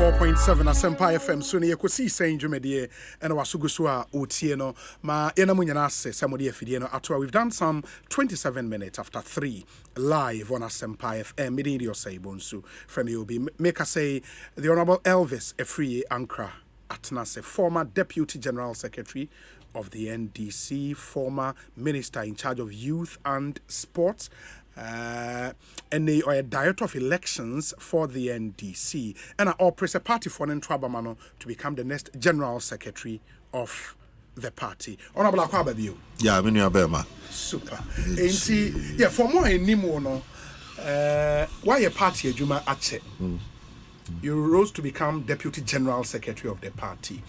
94.7 Asempa FM so ne Ekosiisen dwumedie ena wasuguso a otie no ma ena munyana ase samodi afidie no ato. We've done some 27 minutes after 3 live on Asempa FM Mididio Saibonsu from UB. Make us say the Honorable Elvis Afriyie Ankrah Atnase, former Deputy General Secretary of the NDC, former Minister in charge of Youth and Sports, and they are a director of elections for the NDC, and are press a party for an Trabamano to become the next General Secretary of the party. Honorable Akwaba Bio. Yeah, I mean, you're Bema. Super. Yeah, for more in Nimono, why a party, Juma Ache? You rose to become Deputy General Secretary of the party.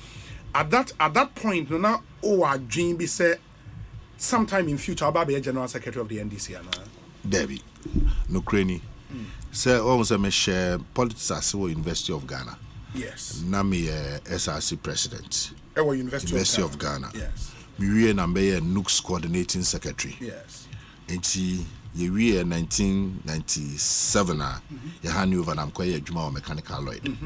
At that point, now, our dream be say sometime in future, I'll be a General Secretary of the NDC. Debbie, no cranny. Say, almost a share politics as well, University of Ghana. Yes. Nami SRC President. University of Ghana. Yes. We number NUCS Coordinating Secretary. Yes. And she, year 1997, you hand over and I'm quite a mechanical Lloyd.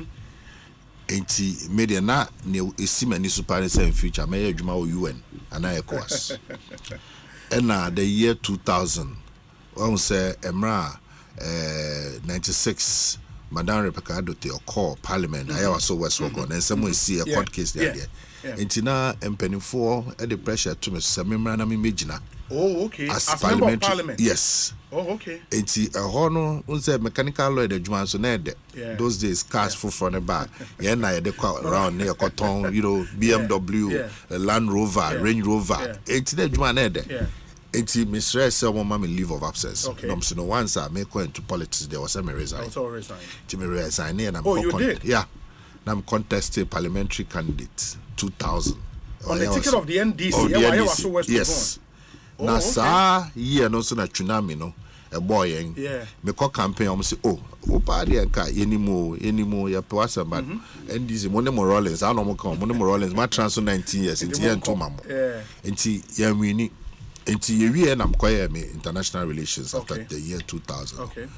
Enti media na ne esimani superintendent in future may adwuma o UN and I course. And the year 2000 on say emra 96 Madam Rebecca Adote or call parliament I was so west work on and someone see a court case there. Enti na empenifo e the pressure to me say memra na me megina. Oh, okay. As parliament. Yes. Oh, okay. Enti a hono unse mechanical law the juma so na those days cars full from the back. Yeah, na de around near Cotton, you know, BMW, Land Rover, Range Rover. Enti the juma na de. Enti Mr. say one mama leave of absence. No so no once I make go into politics there was a resign. Also resign. To me resign and I'm you did? Yeah. I'm contesting parliamentary candidate 2000. On the ticket of the NDC. Yes. Na sa year no so na tsunami no a boy me call campaign am say pa de nka yenimo ya pewasa but NDC money Morales I no mo come money Morales my transfer 19 years into year to mamo enti ya wini enti ye wi na mkoye me international relations after the year 2000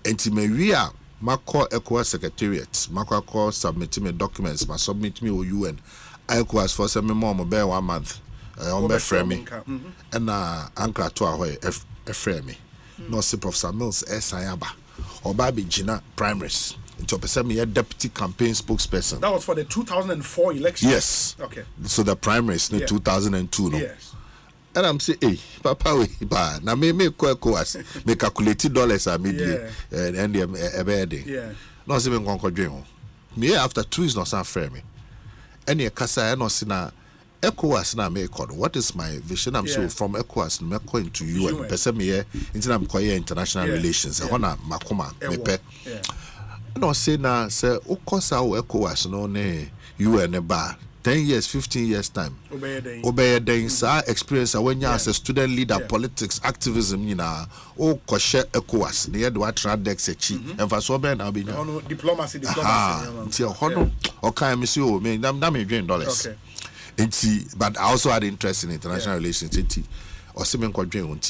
enti me wi a mako ECOWAS secretariat mako call submit me documents ma submit me o UN ECOWAS for some more be 1 month on be framing and Ankrah to ahoy frame no see Professor Mills Sayaba or Baby Gina primaries into person me deputy campaign spokesperson. That was for the 2004 election. Yes. Okay. So the primaries in 2002 no. Yes. And I'm say hey papa we ba na me ECOWAS me calculate dollars a media and the yeah. No see me nkonko dwen me after 2 years no san frame and e kasa no see na ECOWAS na me call. What is my vision? I'm so from ECOWAS me go into UN. Person me here into I'm call international relations. I wanna makoma me pe. No say na say ukosa o ECOWAS no ne UN ba 10 years 15 years time. Obey den sa experience when you as a student leader politics activism you know o koshe ECOWAS ne do atra dex echi emfa so be na be no diplomacy until hono o kan me say o me na me dwen dollars. But I also had interest in international relations.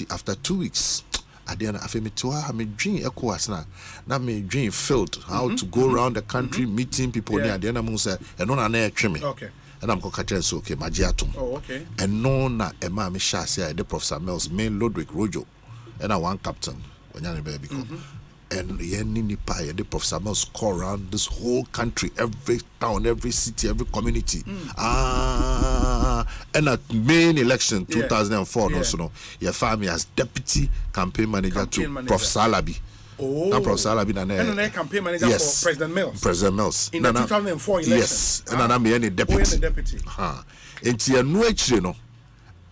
After 2 weeks, I didn't have me to have me dream ECOWAS now me dream filled how to go around the country meeting people near the end of say and on an air trimming. Okay. And I'm going so okay, Magiatum. Oh, okay. And no na Emma Misha say the Professor Mills main Lodrick Rojo and I one captain when you're baby. And the Professor Mills call around this whole country, every town, every city, every community. And at main election 2004, also no, your family as deputy campaign manager to Professor Alabi. Oh, now Professor Alabi and campaign manager for President Mills. President Mills in the 2004 election. Yes, and I'm any deputy. And tia no actually no.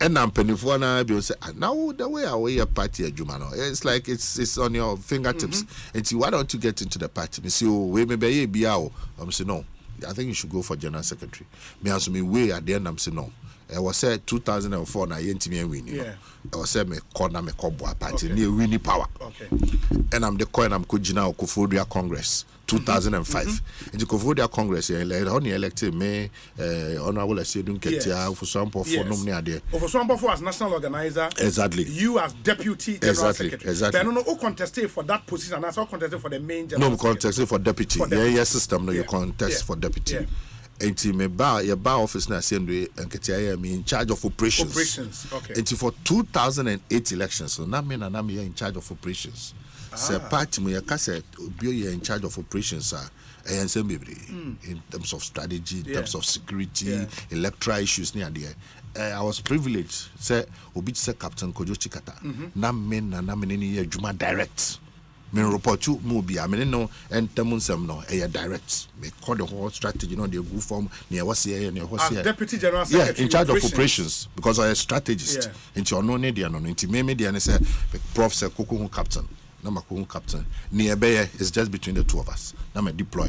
And I'm penifo na be say now the way away your party adwuma it's like it's on your fingertips. And why don't you get into the party? Me say oh we me be bia o. I'm say no. I think you should go for general secretary. Me answer me way at the end I'm say no. I was said 2004 na yentimi win you know. I was said me corner me kobo party near winning power. Okay. And I'm the coin I'm kujina Okufodria Congress 2005. In the Kovodia Congress, only elected me, Honorable Asedun Ketia, for some for nominee. For some as national organizer. Exactly. You as deputy general secretary. Exactly. But no, who contested for that position, and also contested for the main general. No, contested for deputy. Yeah, system. No, you contest for deputy. Enti me ba your bar office na assembly and me in charge of operations. Okay. Enti for 2008 elections, so na me in charge of operations. So party me ka say obi in charge of operations in terms of strategy, in terms of security, electoral issues near there. I was privileged say obi say Captain Kojo Chikata. Na me ni Juma direct. Me report to Mubi. I mean, no, and Temunsem no, direct. Me call the whole strategy, the good form. Near what's here, near what's here. Deputy General Secretary. Yeah, in charge of operations because I a strategist. Into no need, no, into me, and say, Prof. Say, Kuku captain, number Kuku captain. Near Bayer is just between the two of us. Now me deploy.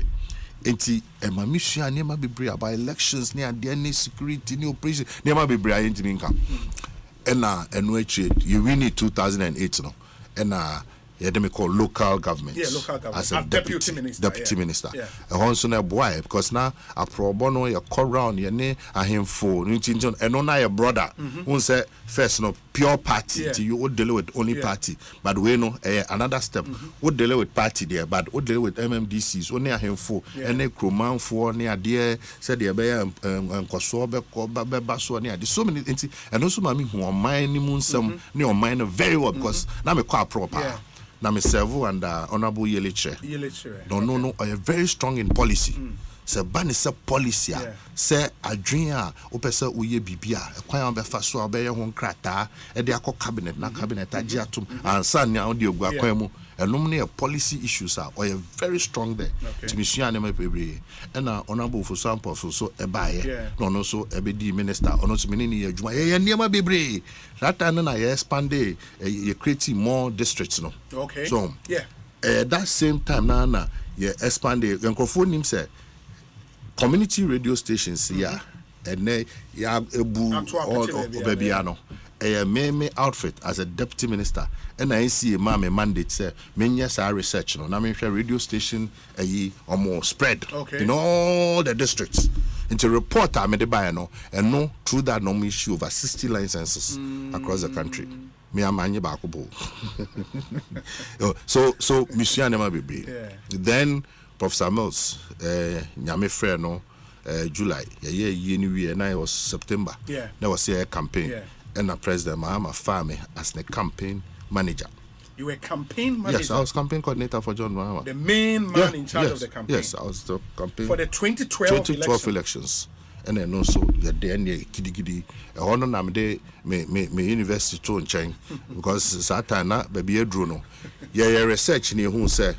Enti my mission near my be about elections near DNA security, new operation near my be bria into income. And which you win it 2008, no, and they call local government. Yeah, local government. As a deputy minister. Yeah. Also na boy because now a pro bono your call round your name a him for and no your brother who say first no pure party you would deal with only party but we know another step would deal with party there but would deal with MMDCs only a him for and a crewman for near dear said the bear and Kosobe near so many things and also mammy who are mining some near mine very well because now me quite proper. Na me serve under Honorable Yeleche. No, I am very strong in policy. Se ban is a policy. Se a dream opesa uye bibia. Kwa be faso obeye ho nkrata. E de akọ cabinet na cabinet agi atum. Ansa nya odi ogua kwa mu. Enum ne policy issues are I am very strong there. To mission na me pebre. E na Honorable for sample so e baye. No so e be di minister. Ono so mini ye adwuma. Ye niam bebre. That time na ye expand ye create more districts no. Okay. So that same time na ye expand the microphone him say community radio stations here and ya ebu babiano a me outfit as a deputy minister and I see a mammy mandate say menyas our research no na me radio station or more spread in all the districts into report I made the buy no and no through that no issue over 60 licenses across the country. Me amanye bakobo. So mission never be. Then Professor Mills nyame frɛ no July ye new year na was September. There was a campaign and the President Mahama found me as the campaign manager. You were campaign manager? Yes, I was campaign coordinator for John Mahama. The main man in charge of the campaign? Yes, I was the campaign. For the 2012 elections. And then also the DNA kidi honor na me university to nchen because satana baby edru no ye research ni hu say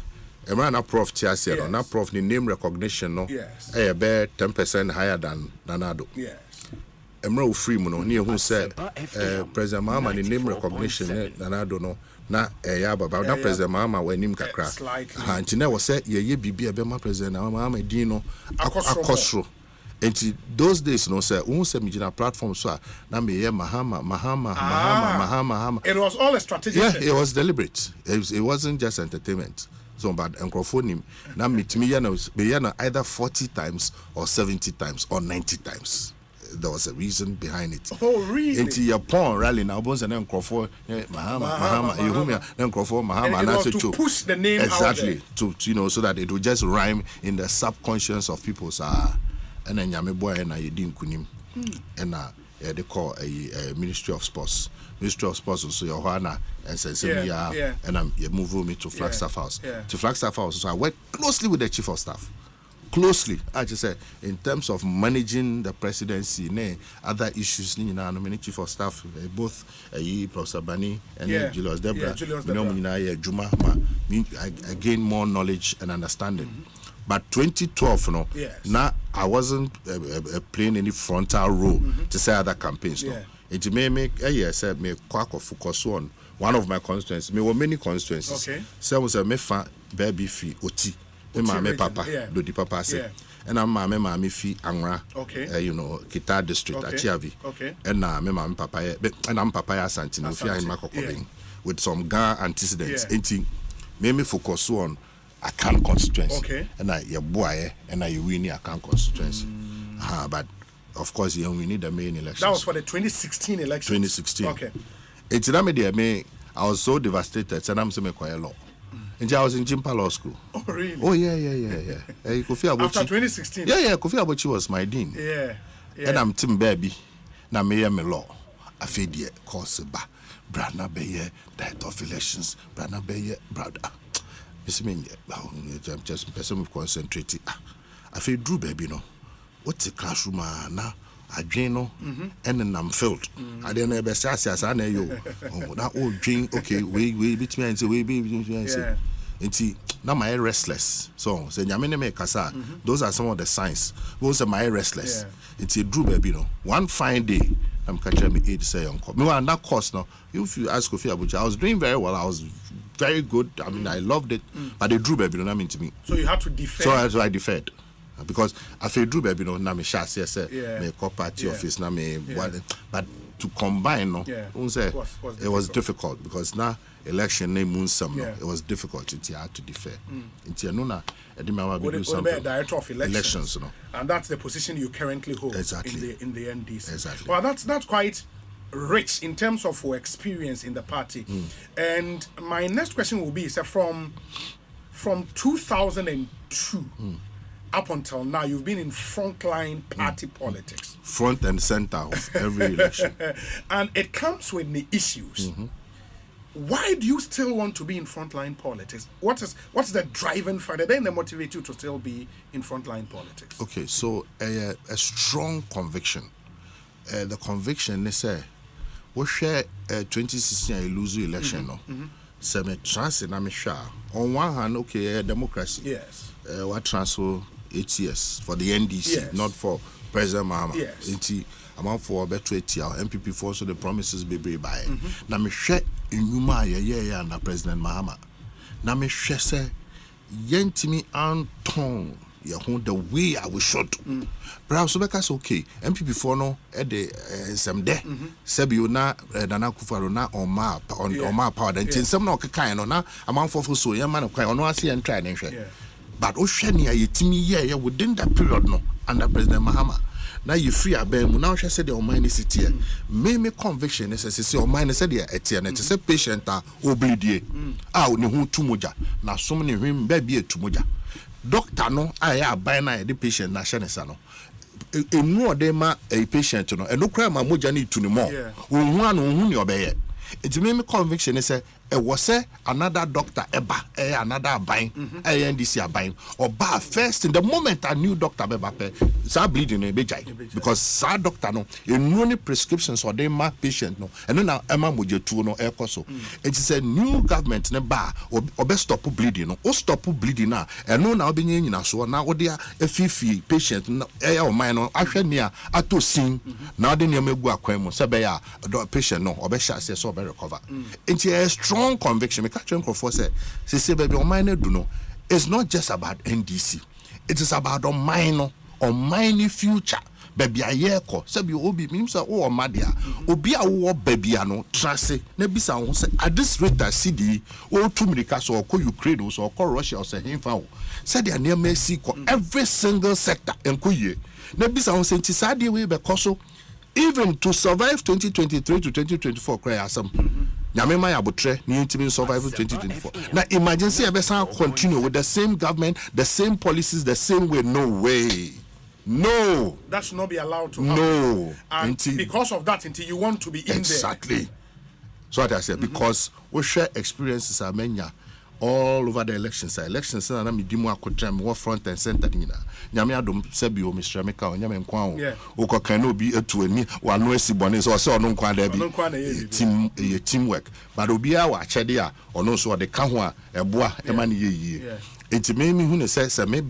e na prof tiase no na prof ni name recognition no be 10% higher than Nanado. Yes. Emra free mu no ni hu say President Mahama ni name recognition Nanado no na ya baba na President Mahama wanim kakra ha ntina wo say ye bibia be ma President Mahama din no akosro. And those days, no sir, we say me platform so na me Mahama. It was all a strategy. Yeah, it was deliberate. It wasn't just entertainment. So but microphone na meet me either 40 times or 70 times or 90 times. There was a reason behind it. Oh, really? Into your pawn rally now, bones and microphone Mahama. You whom microphone Mahama and it was to push the name exactly out to so that it would just rhyme in the subconscious of people's and then Yame boy and I didn't kunim and they call a Ministry of Sports. Ministry of Sports also your Hana and says and you move me to Flagstaff House. To Flagstaff House. So I worked closely with the Chief of Staff. Closely, I just say in terms of managing the presidency, other issues, Chief of Staff, both Professor Bani and Julius Debra, I gained more knowledge and understanding. But 2012, now I wasn't playing any frontal role to say other campaigns. It may make said me quack or focus on one of my constituencies. Me were many constituencies. So was a mefa baby fee oti. Me papa do di papa say. And I'm mama fee Ankrah. Kita district at Chiavi. And now me mama papa and I'm papa Asante in Makokobing with some gar antecedents. Me focus on Akan constituency. Okay. And your boy and you win Akan constituency. But of course, we need the main elections. That was for the 2016 election. 2016. Okay. It's I was so devastated. And I'm saying quite law. And I was in Jimpa Law School. Oh, really? Oh, yeah. After 2016? Yeah. Kofi Abuchi was my dean. Yeah. And I'm Tim Baby. Now, me law. I feel the course. Brana Baye, director of elections. Brana Baye, brother. Miss me, I'm just person with concentrating. I feel Drew Baby, no. What's the classroom now? I drain no, and then I'm filled. I didn't ever say, I know you. Oh, that old drain, okay, we beat me and say, we beat me and say. And see, now my restless. So, say, Yamene me kasa. Those are some of the signs. Those are my restless. It's a Drew Baby, no. One fine day, I'm catching me 8 say uncle. Me on that course now. If you ask Kofi Abuja, I was doing very well. I was very good. I mean, I loved it. But the Drew Baby, no, mean to me. So you had to defend. So I deferred. Because I feel Drew Baby, no, na me shas yes, me party office, na me but to combine, no, it was difficult because now election name moon some, it was difficult. It had to defer. It's no na director of elections, no, and that's the position you currently hold exactly in the NDC. Exactly. Well, that's quite rich in terms of experience in the party. And my next question will be, so from 2002. Up until now, you've been in frontline party politics. Front and center of every election. And it comes with the issues. Why do you still want to be in frontline politics? What's the driving factor? Then they motivate you to still be in frontline politics. Okay, so a strong conviction. The conviction is we share 2016 I lose the election. No, so me trans in Amisha. On one hand, okay, democracy. Yes. What transfer 8 years for the NDC, not for President Mahama. Yes. I'm for better 8 years. MPP for so the promises be by. Now me share in Yuma under President Mahama. Now me share say yentimi Anton the way I was shot. Perhaps so okay. MPP for no at the some day. Sebio na Nana Kufaro na on my power. Then some no kind on na amount for so young man of kind on see and try and share. But Oshania yetimi within that period no under President Mahama. Now you free a bem now she said the Almighty city. Me conviction is say Almighty said the etienne to say patient obedie. Ni hu tumoja. Na so many him baby tumoja. Doctor no I buy na the patient na shanesa no. Enu odema a patient no. E no kra ma moja ni tu ni mo. Ohun anu ohun ni obeye. It me conviction is was another doctor another buying NDC buying or bar first in the moment a new doctor start bleeding because sad doctor no any prescriptions or they mark patient no and now Emma Mujetu no so it is a new government ne bar or best stop bleeding no or stop bleeding now and no now being in so now what they are a fifi patient or minor actually ato sin now then you may go aquemo sabeya patient no or best say so recover it's a strong conviction. Me catch for say baby on mine do no. It's not just about NDC. It is about on mine future. Baby a year ko. Say you obi means say oh madia. Obi a wo baby ano transe. Na bisa won say at this rate that CD o to America so ko Ukraine so ko Russia say himfa. Say their near mercy ko every single sector enko ye. Na bisa won say ntisade we be koso even to survive 2023 to 2024 cry asam. Nyamema ya botre ni intimi survival 2024. Now emergency ebesa continue with the same government, the same policies, the same way. No way. No. That should not be allowed to happen. No. And because of that, until you want to be in there. Exactly. So what I said, because we share experiences are many all over the elections. Elections na mi dimu akotra me front and center nina. Nyame adom sebi o Mr. Meka o nyame nkwa o. O kan no bi etu ani wa no asibone so se ono nkwa da bi. Teamwork. But obi a wa chede a ono so de ka ho a eboa e ma ne yeye. Enti me hu ne se me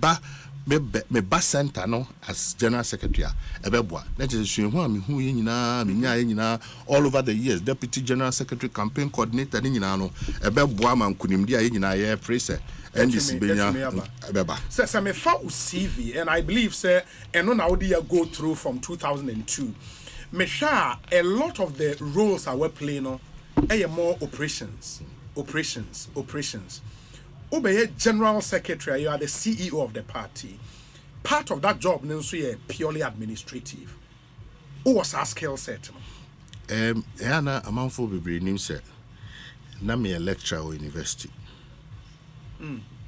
ba center no as general secretary ebeboa na je su hu a me hu ye nyina me nya ye nyina all over the years deputy general secretary campaign coordinator ni nyina no ebeboa man kunimdi a ye nyina ye prese NDC benya ebeba say me fa CV and I believe say eno na odi ya go through from 2002 me sha a lot of the roles I were playing no more operations. Obey general secretary, you are the CEO of the party. Part of that job is purely administrative. Who was our skill set? Anna, a month for be name said. Nami a lecturer or university.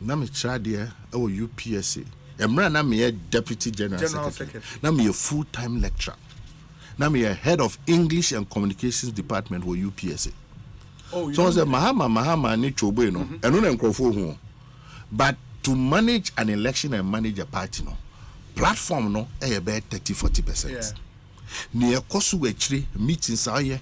Nami Chadia or UPSA. Nami a deputy general secretary. Nami a full-time lecturer. Nami a head of English and Communications Department or UPSA. Oh, so I said, Mahama, need to be no, and no, but to manage an election and manage a party, no platform, no, about 30-40%. Near Kosu actually meetings are here,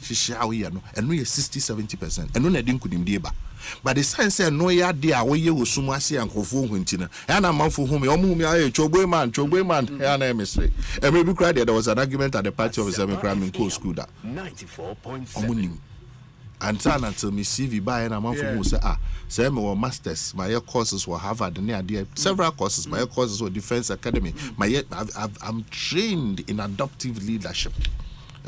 no, and we 60-70%, and no, I didn't couldn't be. But the science said, no, ya dear, we you Sumasi and Kofu Wintina, and a month for whom you move me, Chogweman, and I mystery. And maybe cried there was an argument at the party of the crime in Coast School. 94.7. And until me CV by and a month who say, say my masters, my courses were Harvard, and there several courses, my courses were Defense Academy. I'm trained in adaptive leadership.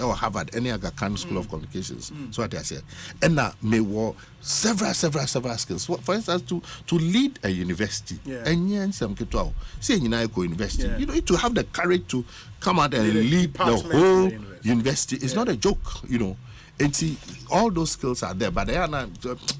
Or Harvard, any Aga Khan School of Communications. So what I said. And now me were several skills. For instance, to lead a university. And yeah, some kitao. Say you go university. You need to have the courage to come out and lead the whole university. It's not a joke, you know. And see, all those skills are there, but they are not.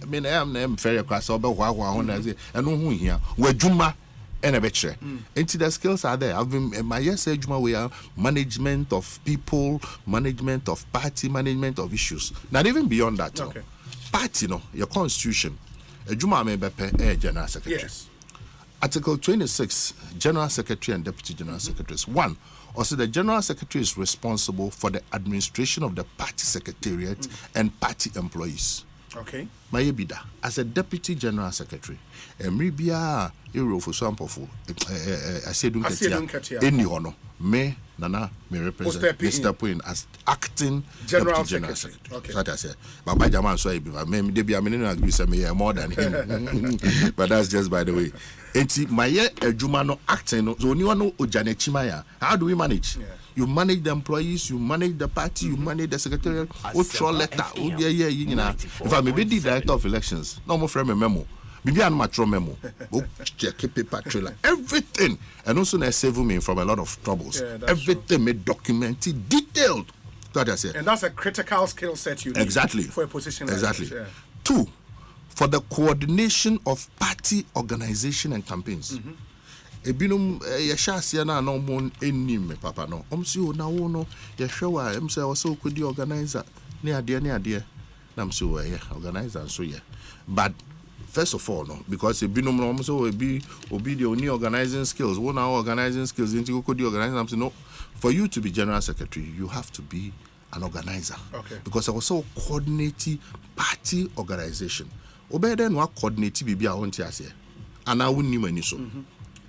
I mean, I am very class over and who here. We're Juma and a better. And see, the skills are there. I've been my yes, Juma, we are management of people, management of party, management of issues. Not even beyond that. Okay. Party, no, your constitution. Juma may be general secretary. Yes. Article 26, general secretary and deputy general secretaries. 1. Also, the General Secretary is responsible for the administration of the party secretariat and party employees. Okay. Mayebida, as a Deputy General Secretary, Mribia, Eurofo, I said, any honor, me, Nana, me represent Mr. Puin as acting General Secretary. Okay. So that I said, but by Jaman, so I maybe I mean, I agree, say more than him, but that's just by the way. Enti maye ejuma no acting no so oniwa no ojanechimaya. How do we manage? You manage the employees, you manage the party, you manage the secretariat. Outro letter, if I may be the director of elections, no more frame a memo. Maybe I'm a memo. Check paper trailer, everything, and also they save me from a lot of troubles. Everything made documented, detailed. That I said. And that's a critical skill set you need for a position like this. 2. For the coordination of party organization and campaigns. Ebinum yashasi na no mon enim papa no. Si o na wo no yahwe say o so kodi organizer ne ade na mso organizer so ye. But first of all no, because ebinum no so obi the only organizing skills, one our organizing skills into kodi organizer no. For you to be general secretary, you have to be an organizer. Okay. Because I was so coordinating party organization. Obey no coordinate bibi a won ti ase ana wonni mani so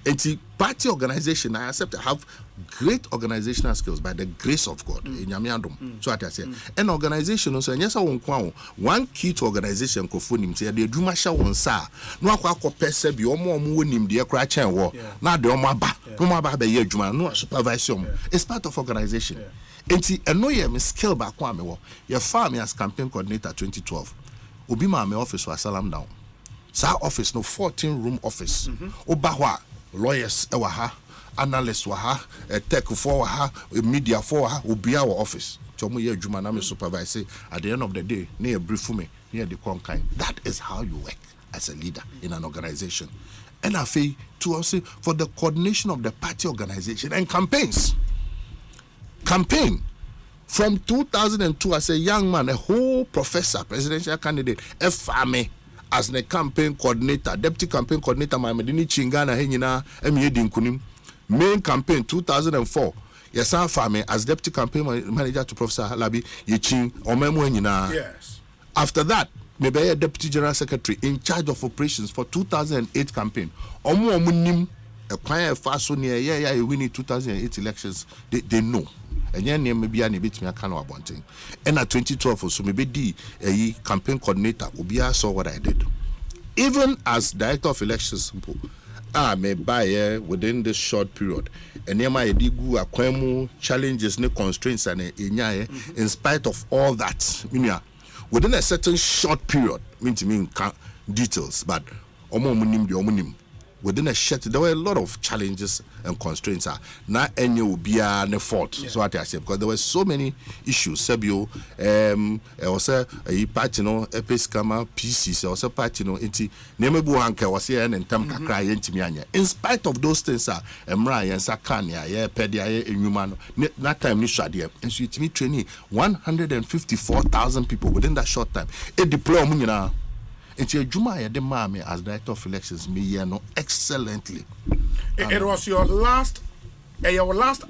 enti party organization I accept to have great organizational skills by the grace of God enyame adom so I say an organization so nyesa won kwa one key to organization kofonim say the adwuma hya won sa no akwa pese bi omo wonim de kra chen wo na de omo aba be ye adwuma no supervision it's part of organization enti eno ye me skill ba kwa me wo ye farm as campaign coordinator 2012 Obi ma me office was salam down. Sa office no 14-room office. Oba wa lawyers e wa ha, analysts wa ha, tech for wa ha, media for wa ha, obi our office. Chomo ye adwuma na me supervise at the end of the day, na e brief me, na the conkind. That is how you work as a leader in an organization. And I feel to also for the coordination of the party organization and campaigns. Campaign. From 2002, as a young man, a whole professor, presidential candidate, FAME, as the campaign coordinator, deputy campaign coordinator, my Medini Chingana, Henina, Emiedin Kunim, main campaign 2004. Yes, FAME, as deputy campaign manager to Professor Halabi, Yichin, Omemo Henina. Yes. After that, maybe a deputy general secretary in charge of operations for 2008 campaign. Omo Munim, a quiet fast near, we winning 2008 elections, they know. And then maybe I bit me a can of one thing. And at 2012, so maybe a campaign coordinator, Ubia saw what I did. Even as director of elections, may buy within this short period. And near my digu aquemo challenges, no constraints, and in spite of all that, within a certain short period, mean to mean details, but within a shed, there were a lot of challenges and constraints. Not any will be a fault. So what I say, because there were so many issues. Sebio, also a party, no, episcama pieces, also party, no, inti nemebu anke was here and tam kakra yentimianya. In spite of those things, Emra and Sakania, pedia, human, that time nishadia, and so it's me training 154,000 people within that short time. A diploma, and Juma the Mami as director of elections me excellently. It was your last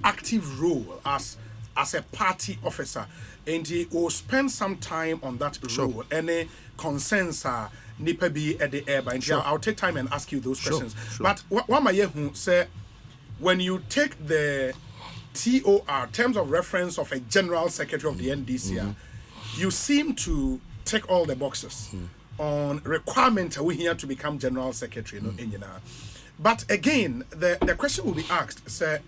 active role as a party officer, and you will spend some time on that role. Any concerns are nipa be at the air, but I'll take time and ask you those questions. But what my who say when you take the TOR, terms of reference of a general secretary of the NDC, you seem to tick all the boxes. On requirement we here to become general secretary, but again the question will be asked, say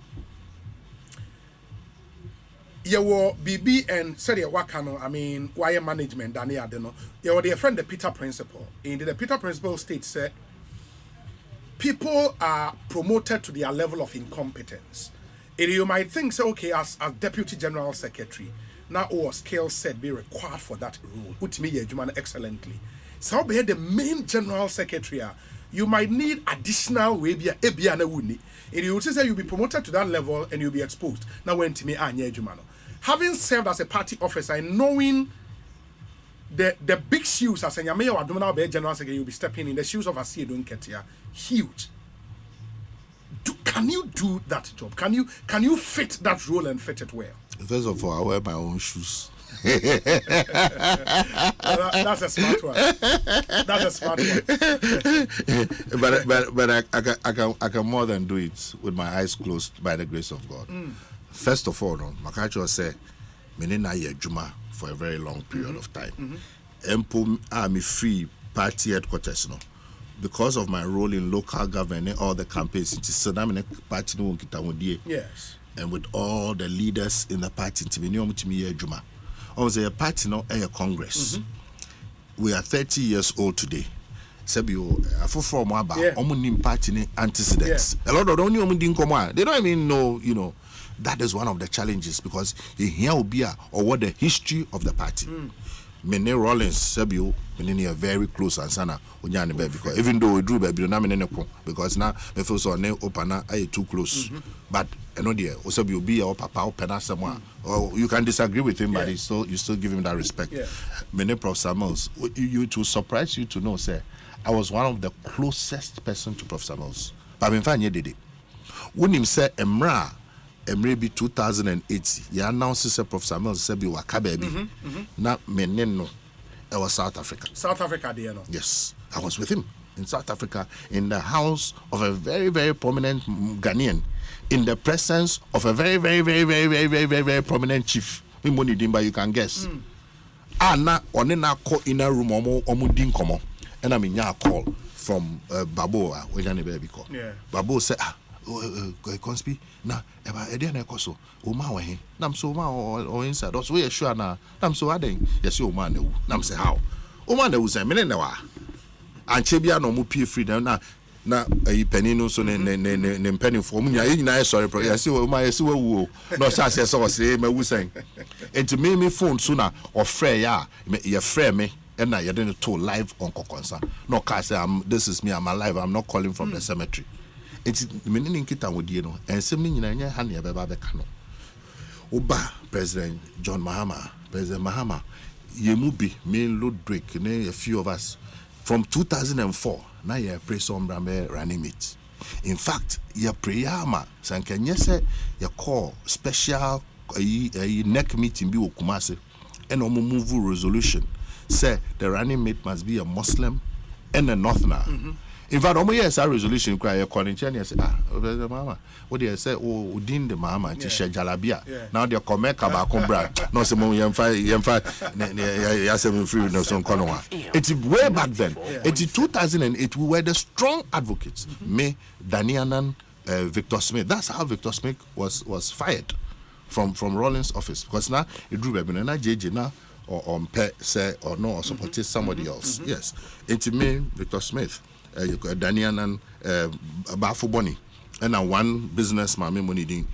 your BB and said wakano, I mean wire management than you know your dear friend the Peter principle. In the Peter principle states say people are promoted to their level of incompetence. You might think say okay, as deputy general secretary now our skill set be required for that role, which me excellently. So be the main general secretary, you might need additional way be a na wuni. And you will say you'll be promoted to that level and you'll be exposed. Now when to me having served as a party officer and knowing the big shoes as a Yamea or Domino Bay General Secretary, you'll be stepping in the shoes of a CEO doing Ketia. Huge. Can you do that job? Can you fit that role and fit it well? First of all, I wear my own shoes. That's a smart one. That's a smart one. but I can more than do it with my eyes closed by the grace of God. First of all, no, Makacho say, "Menina ye juma for a very long period of time. Empo army free party headquarters no, because of my role in local government, all the campaigns. It is Sadamine party no kita yes, and with all the leaders in the party, to me juma." I was a party no a Congress. We are 30 years old today. Sebio, for about omunim party antecedents. A lot of don't they don't even know, that is one of the challenges because here will be or what the history of the party. Mene Rollins, Sebio, mene are very close and sana because even though we drew baby because now me feel so ne opana are too close. But dear, also you be or papa or pena someone. Or you can disagree with him, but you still give him that respect. Many Prof. Samuels, you to surprise you to know, sir, I was one of the closest person to Prof. Samuels. But in fact, you did it. When him say Emra be 2008, he announced Prof. Samuels said be waka baby. Now meneno, I was South Africa. South Africa, do you know? Yes, I was with him in South Africa in the house of a very, very prominent Ghanaian. In the presence of a very, very, very, very, very, very, very, very prominent chief. You can guess. Anna onena call in a room omudin komo. And I mean ya call from Babo we gonna baby call. Babo said conspi na eba ede na ekoso o ma wa he nam so ma o inside us we sure na nam so aden yes o ma na wu nam say how o ma na wu say me na wa anche bia no mu pie free na penny no so ne penny for mu nya nyina sorry pro yes o ma yes wu no say so say ma wu say enti me phone so na o frɛ ya ye frɛ me and na ye dey to live on Kokonsa no ka say this is me I'm alive I'm not calling from the cemetery. It's meaning kita wodie no ensem ni nyina nya ha ne beba beka no oba President John Mahama President Mahama yemu bi me Ludwig ne a few of us from 2004 na ye pray some running mate. In fact ye prayer ma sankanye se ye call special neck meeting bi Kumasi and omo move resolution say the running mate must be a Muslim and a Northerner. In fact, almost a resolution cry according to say Mama, what they say, oh, din the Mama, Tisha Jalabia. Now they're come back, no, some yasem free no some Konoa. It's way back then. It's 2008. We were the strong advocates. Me, Danianan, Victor Smith. That's how Victor Smith was fired from Rollins' office because now it drew baby na JJ now or say or no or support somebody else. Yes, it's me, Victor Smith. Daniel and Bafo Bonnie, and one businessman, money ding.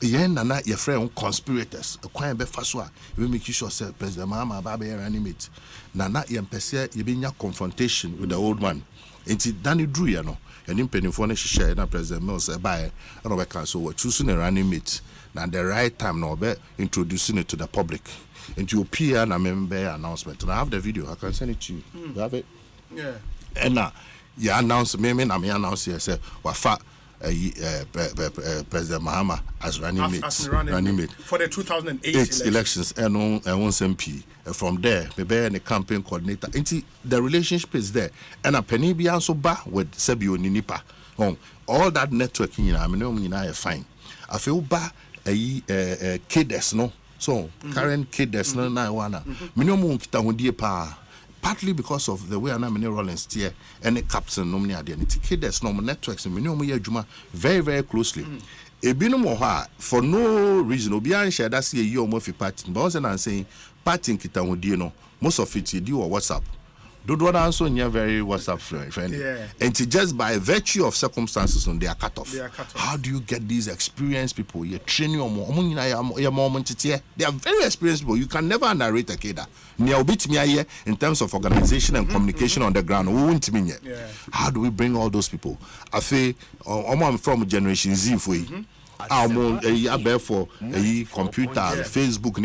Yen and your friend conspirators, a quiet befaswa, you make sure, say, President Mahama, Babe, animate. Nana, yen pesia, you be in your confrontation with the old man. Ain't Danny Drew, you know, and in penny for share, and President Mills, a buyer, and over council were choosing a running mate. Now, the right time, no, be introducing it to the public. Into appear and a member announcement. And I have the video, I can send it to you. You have it? Yeah. And now, you announce, me announce here, say, Wafa. President Mahama as running mate for the 2008 elections and on MP. From there, maybe the campaign coordinator. The relationship is there, and a penny be also back with Sebio Ninipa. All that networking, I mean, fine. I feel bad a kid no. So current kid that's no na wana. Minimum kita hundie pa. Partly because of the way I'm in Rollins here and the captain nomini identity. Kids normal networks and minimum juma very, very closely. A binom for no reason, Obian share that's a year more for party. But I'm saying party kita no most of it you do or WhatsApp. Do what answer in your very WhatsApp friend. Yeah. And just by virtue of circumstances on they are cut off. How do you get these experienced people? You train your moment. They are very experienced people. You can never narrate a kid. In terms of organization and communication on the ground. How do we bring all those people? I feel I'm from Generation Z for you. For computer, Facebook,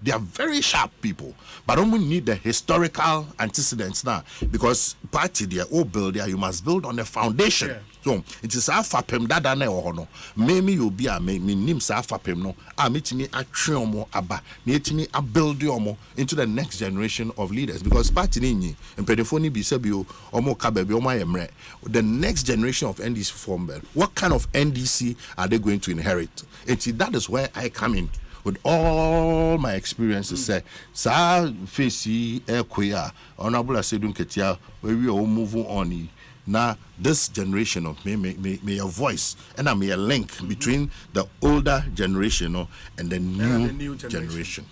they are very sharp people. But don't we need the historical antecedents now? Because party they are all built there, you must build on the foundation. Yeah. So it is our fapem that I know. Maybe you'll be a name fapem no. I meet me a triomo aba. Meet me a build yomo into the next generation of leaders. Because party ni and pedifoni bisebio omo kabebi omo emre. The next generation of NDC form. What kind of NDC are they going to inherit? And that is where I come in. With all my experiences, say, sa facey queer, honorable Asedun Ketia, where we all move on. Now, this generation of may a voice and I may a link between the older generation and the new generation.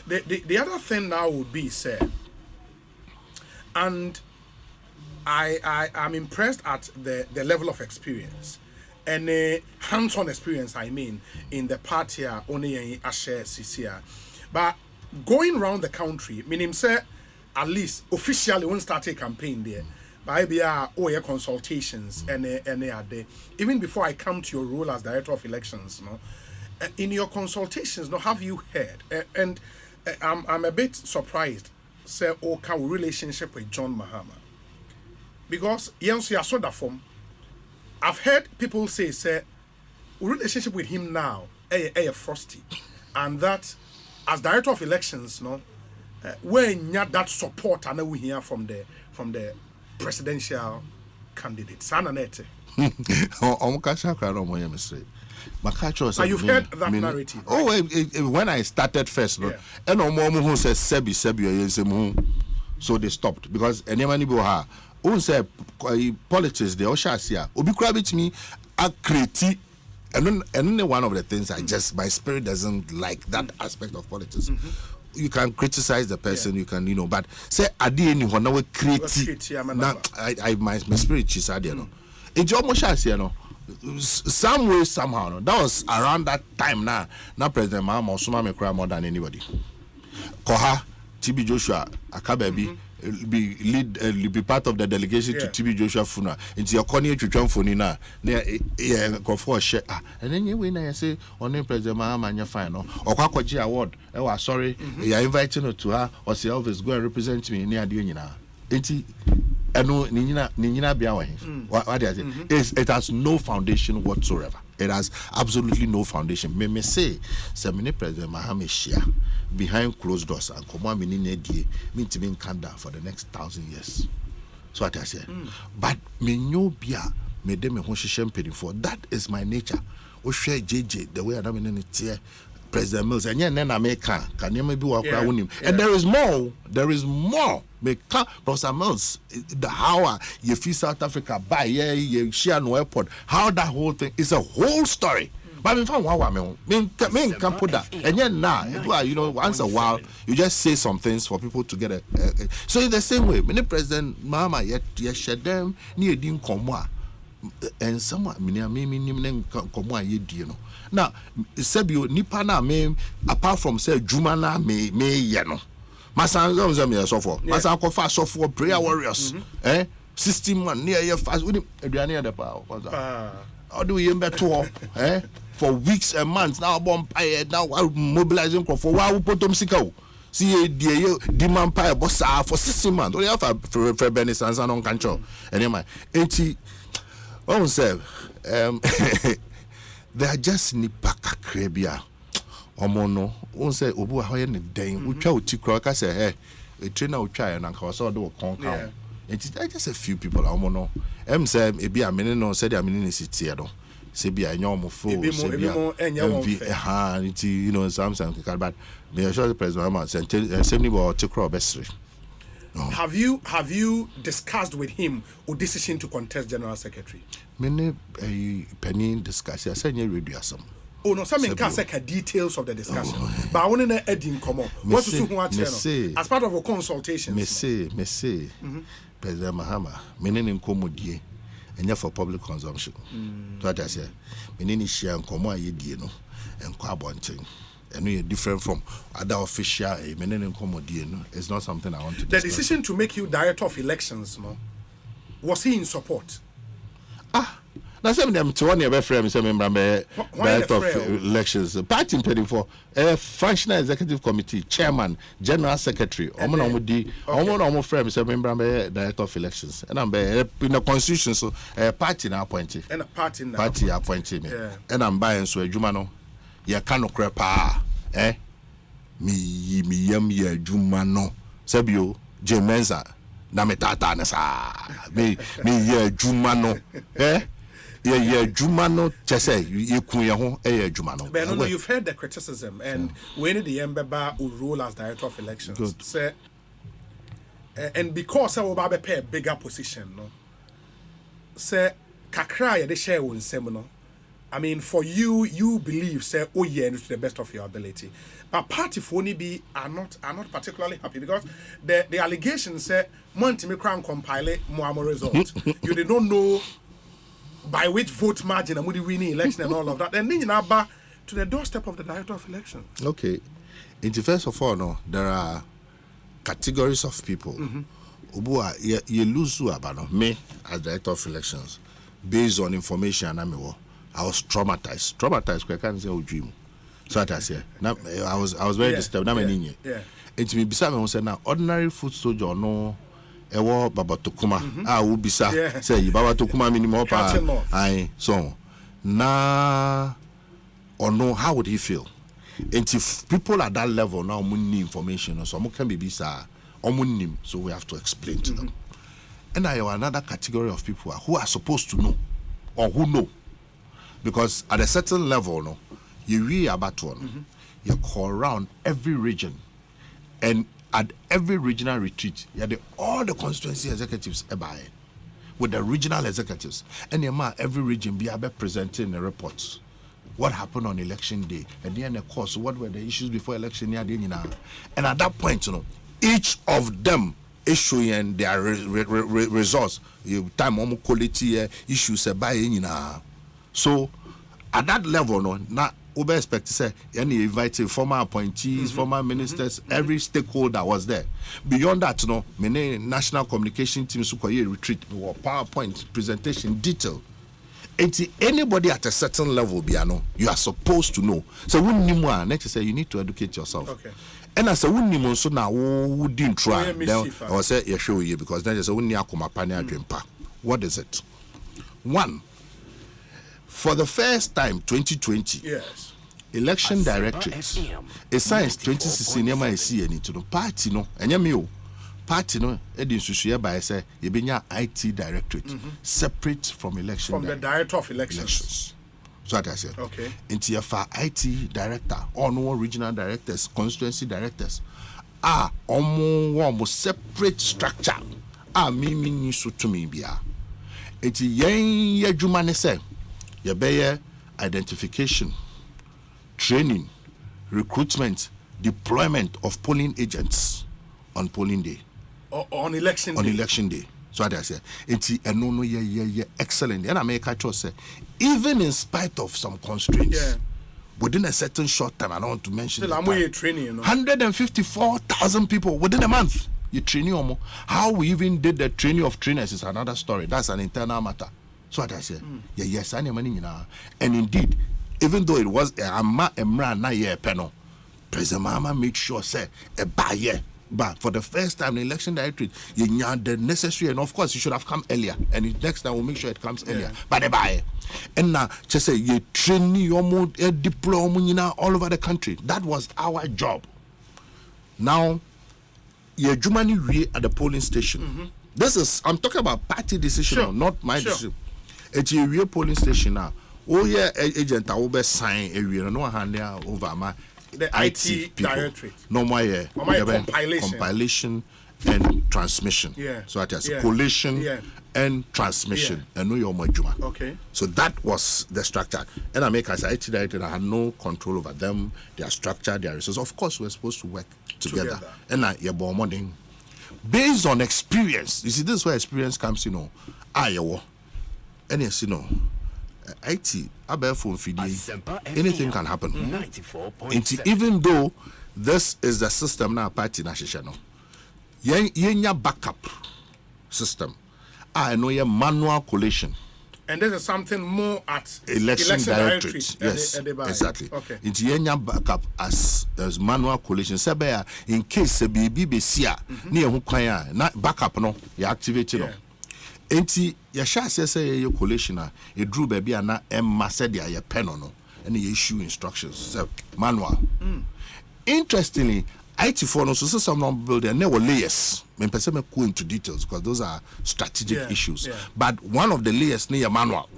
The other thing now would be, sir, and I'm impressed at the level of experience. And hands-on experience, I mean, in the party only Ashe Sisia. But going around the country, meaning say at least officially won't start a campaign there. But IBR consultations and are there. Even before I come to your role as director of elections, in your consultations, have you heard? And I'm a bit surprised, say, can relationship with John Mahama, because yes, you saw that form. I've heard people say, relationship with him now, frosty, and that as director of elections, when that support, and we hear from the presidential candidate, Sananete. But you've heard that narrative. Right? When I started first, and who says Sebi, so they stopped because anyone who say politics, they all shall see. Obi Krabit me a creative, and only one of the things my spirit doesn't like that aspect of politics. You can criticize the person, you can, but say adi any one we create. Now my spirit is adi It's almost as some way somehow. That was around that time now. Now President Mahama Osuma me cry more than anybody. Koha, TB Joshua, Akabebi. Be part of the delegation to TB Joshua Funa. It's your corner to jump for Nina. Go for a share. And then you win, I say, on President Mahama and your final. Or Kwaji Award. Oh, sorry, you are inviting her to her, or say Elvis, go and represent me near Dina. Nina Biawa. What is it? It has no foundation whatsoever. It has absolutely no foundation. Me say, Semine President Mahama share behind closed doors and come on mean to be in Canada for the next 1,000 years. So what I say. But me no bia me dem me for that is my nature. O share JJ the way I am in it here. President Mills and then America can you maybe walk around him. And there is more. Professor Mills, the how you feel South Africa by you share no airport, how that whole thing is a whole story. But me found one me can put that. And yet now, you know, once a while you just say some things for people to get a so in the same way, many president mama yet shed them near din komwa and someone me komwa ye you know. Now, Sebio nipa na me apart from say Jumana me ye no. Masan zam so for. Masan ko fast so for prayer warriors. 16 man near your fast with him aduane the power. How do we better for weeks and months now bonfire now mobilizing for why we put them sikao. See the demand pie boss for 16 months. Only have for Benny Sansan on control. Anyway, say they are just nipa kakrebia. Omono won say obu ahoye ne den utwa otikro ka say hey a trainer utwa na nka so do konka it's just a few people omono say e bia mene no say dia mene ne sitie do say bia nya omo fo say bia it's you know something but me sure the president man say me bo otikro besri. Have you discussed with him or decision to contest general secretary? Mene penny discuss I say radio some. Oh no, some can say details of the discussion. But I want to add in common. What's the as part of a consultation? Me say, President Mahama, meaning commodie, and for public consumption. What I say, meaning share and come ye no, and quabonting. And we are different from other official, meaning commodie. No, it's not something I want to discuss. The decision to make you director of elections, no, was he in support? Now, some of them to 1 year frame, some member director of elections, party impeding for a functional executive committee, chairman, general secretary, almost frame, some member director of elections, and I'm in the constitution, so a party now appointed, and a party appointed me, and I'm buying so a Jumano, ya cano crepa, me yam ye Jumano, Sabio, Jemenza, Nametata, me ye Jumano, Yeah, Jumano, Chese, you Jumano. But no, you've heard the criticism, and when the Mbeba will rule as director of elections, say, and because I will pay a bigger position, no, say, Kakra, the share won't say, no. I mean, for you believe, say, oh yeah, to the best of your ability. But party for be are not particularly happy because the allegations say, Monty Crown compile more result. You did not know by which vote margin and would you win election and all of that. And then you now back to the doorstep of the director of elections. Okay. First of all, no, there are categories of people. You lose me as director of elections based on information I was traumatized. I can't say dream. So what I say. I was very disturbed. It's me beside me say now ordinary food soldier no ewo baba tokuma wo bisa say baba tokuma minimum pa so na or no how would he feel if people at that level now need information so can be bisa so we have to explain to them. And I have another category of people who are supposed to know or who know, because at a certain level no you read about one you call around every region, and at every regional retreat, you had all the constituency executives with the regional executives. And every region be presenting a report. What happened on election day? And then, of course, what were the issues before election? And at that point, each of them issuing their results, time quality issues. So, at that level, now, we expect to say any invited former appointees, former ministers, every stakeholder was there. Beyond that, many national communication teams who retreat or PowerPoint presentation detail. Anybody at a certain level, you are supposed to know. So when you say you need to educate yourself. Okay. And I say when so now who didn't try, I will say show you because then you say what is it? One. For the first time, 2020, yes, election directorate, a science 2016, into the party, and party, edin by say, IT directorate, separate from election. From the director of elections. So what I said. Okay. Into your IT director, or no regional directors, constituency directors, almost separate structure. Me so to me, bia. It's yen ye jumane say. You be identification, training, recruitment, deployment of polling agents on polling day. On election day. On election day. So I say, it's excellent. And I make a choice. Even in spite of some constraints, within a certain short time, I don't want to mention. Still, I'm training, you know. 154,000 people within a month. You train you. How we even did the training of trainers is another story. That's an internal matter. So what I say, yes, and indeed, even though it was a panel, President Mama made sure say a buyer. But for the first time, the election directorate, you had the necessary, and of course, you should have come earlier. And next time, we'll make sure it comes earlier. But the buyer, and now, just say you train you deploy all over the country. That was our job. Now, you Germany at the polling station. This is, I'm talking about party decision, not my decision. It's a real polling station now. Oh yeah, agent I will be sign area no hand over my the IT directorate. No more compilation and transmission. So it has collation and transmission. And no your majuma. Okay. So that was the structure. And I make as IT director, I had no control over them, their structure, their resources. Of course, we're supposed to work together. And you're born based on experience. You see, this is where experience comes, you know. And yes, you know, IT, anything can happen. Even though this is the system now, party national, your backup system. I know your manual collation. And this is something more at election directorate. Yes, exactly. Okay. It's your backup as manual collation. In case the baby be sia near who can backup no, you activate it. Enti ya sha say your collation a drew baby and emma said ya pen no and you issue instructions. So manual. Interestingly, IT for no so some build there were layers. Me person me go into details because those are strategic issues. But one of the layers near manual.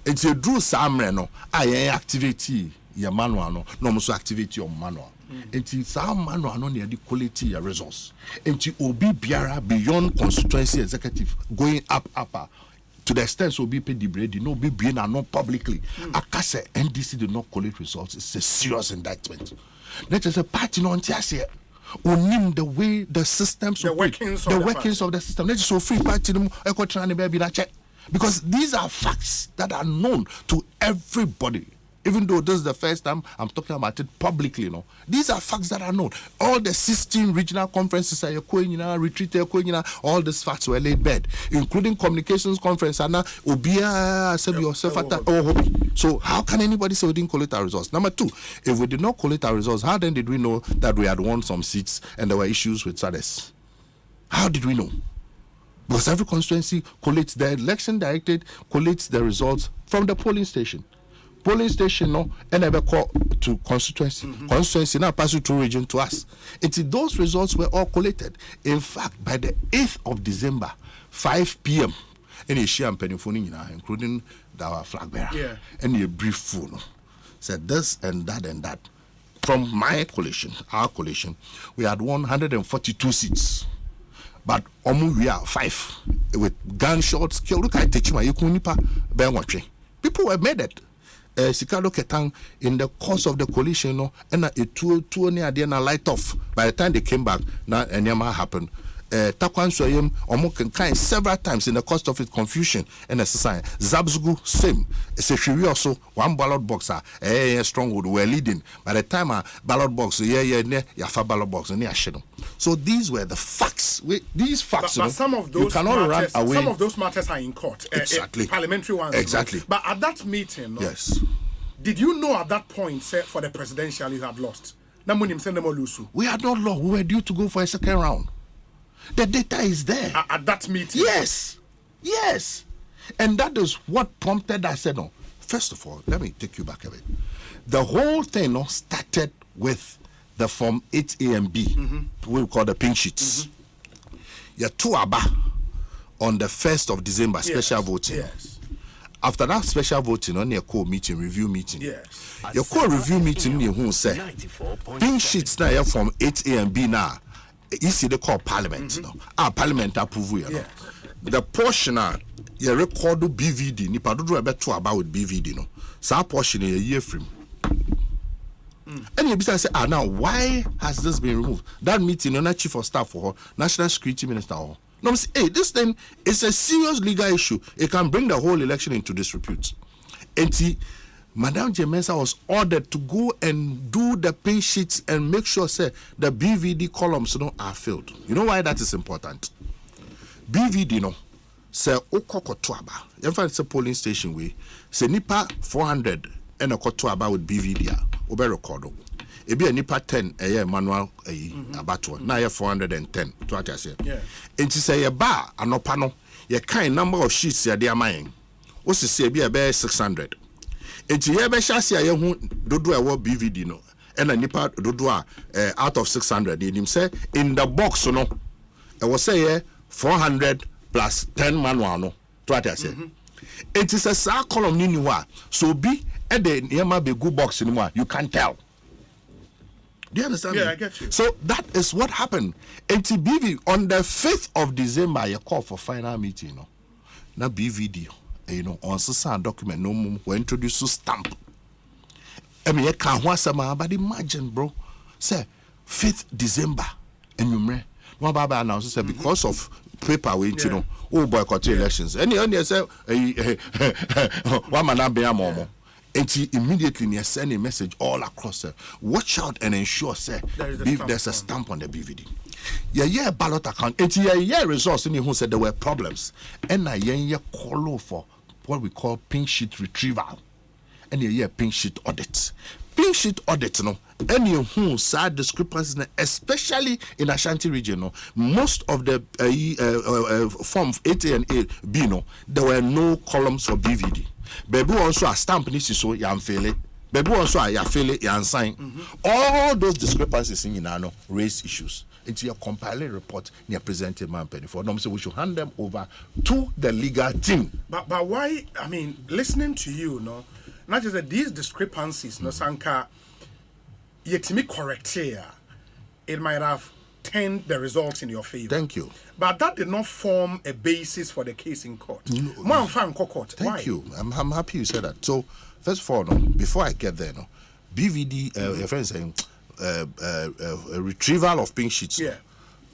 It's a drew samre no activity your manual no must activate your manual. Enti some manual no near the quality your resource. Enti obi biara beyond constituency executive going up to the extent so be paid the bread, no be being and not publicly. Akase NDC did not collect results. It's a serious indictment. Let us a party no antiase. Onim the way the systems the workings of the system. Let's so free party them because these are facts that are known to everybody. Even though this is the first time I'm talking about it publicly, these are facts that are known. All the 16 regional conferences are retreat, all these facts were laid bare, including communications conference. And so how can anybody say we didn't collect our results? Number two, if we did not collect our results, how then did we know that we had won some seats and there were issues with SADC? How did we know? Because every constituency collates, the election directorate collates the results from the polling station. Polling station no and never call to constituency. Constituency now pass through region to us. Those results were all collated. In fact, by the 8th of December, 5 p.m., any champagne phone including our flag bearer and a brief phone said this and that and that. From my coalition, our coalition, we had 142 seats. But we are 5 with gunshots killed. Look, I teach my people were murdered. Sikado Ketang in the course of the coalition, and a two near the light off. By the time they came back, now and Yama happened. Takwan Soyem Omokan kind several times in the course of its confusion and a society. Zabzugu, same. It's also one ballot boxer, stronghold were leading. By the time a ballot box, yafa ballot box, and shadow. So these were the facts. These facts, but some of those you cannot matters, run away. Some of those matters are in court. Exactly. Parliamentary ones. Exactly. But at that meeting, yes. Did you know at that point, for the presidential, you had lost? We had not lost. We were due to go for a second round. The data is there. At that meeting? Yes. Yes. And that is what prompted us. No. First of all, let me take you back a bit. The whole thing started with the Form 8A and B, we call the pink sheets. You two aba on the 1st of December, special voting. Yes. After that special voting, on your co-meeting, review meeting. Yes. Your co-review meeting, you say, pink sheets now from 8A and B now. You see the call Parliament. Our Parliament approve. the portion you record BVD nipa dodo ebeto about with BVD no sa portion a year frame. And you say now why has this been removed? That meeting no chief of staff for national security minister no say hey, this thing is a serious legal issue. It can bring the whole election into disrepute. And Madam Jemensa was ordered to go and do the pay sheets and make sure say the BVD columns are filled. You know why that is important? BVD no say okokotoaba. In fact, it's a polling station way. Say nipa 400 and okotoaba with BVD obe record. Ebi a nipa 10 manual abattoir. Now you 410 to what I say. Yeah. And to say ba anopano ye kind number of sheets ya dia mine. What's to say be a 600. And ye be shasi a hu dodo e wo BVD no. And a nipa dodo out of 600 him say in the box no. I was say 400 plus 10 manual no. To what I say. It is a sa column ni wa. So be at the yama be good box anymore. You can't tell. Do you understand? Yeah, me? I get you. So that is what happened. And BV on the 5th of December, you call for final meeting. No, now BVD, on some document, no more, we introduce to stamp. I mean, you can't want some, but imagine, bro, say 5th December, and you may, one Baba announces say because of paper weight, boycott elections. And you say, one man be a momo. And he immediately send a message all across. Watch out and ensure, sir, there's a stamp on the BVD. Yeah, ballot account. And yeah, results. And who said there were problems. And I call for what we call pink sheet retrieval. And yeah, pink sheet audit. Pink sheet audit, no. Any who sad discrepancies, especially in Ashanti region, no. Most of the form 8A and 8B, no, there were no columns for BVD. Baby also a stamp this is so yan fail it. Baby also a ya fail it yan sign. All those discrepancies in Inano raise issues. It's your compiling report near presented man penny for them, so we should hand them over to the legal team. But why? I mean, listening to you, no, not just that these discrepancies, no, Sanka, yet to me correct here, it might have turned the results in your favor. Thank you. But that did not form a basis for the case in court. Thank you. I'm happy you said that. So, first of all, no, before I get there, no, BVD, your friend saying, a retrieval of pink sheets. Yeah.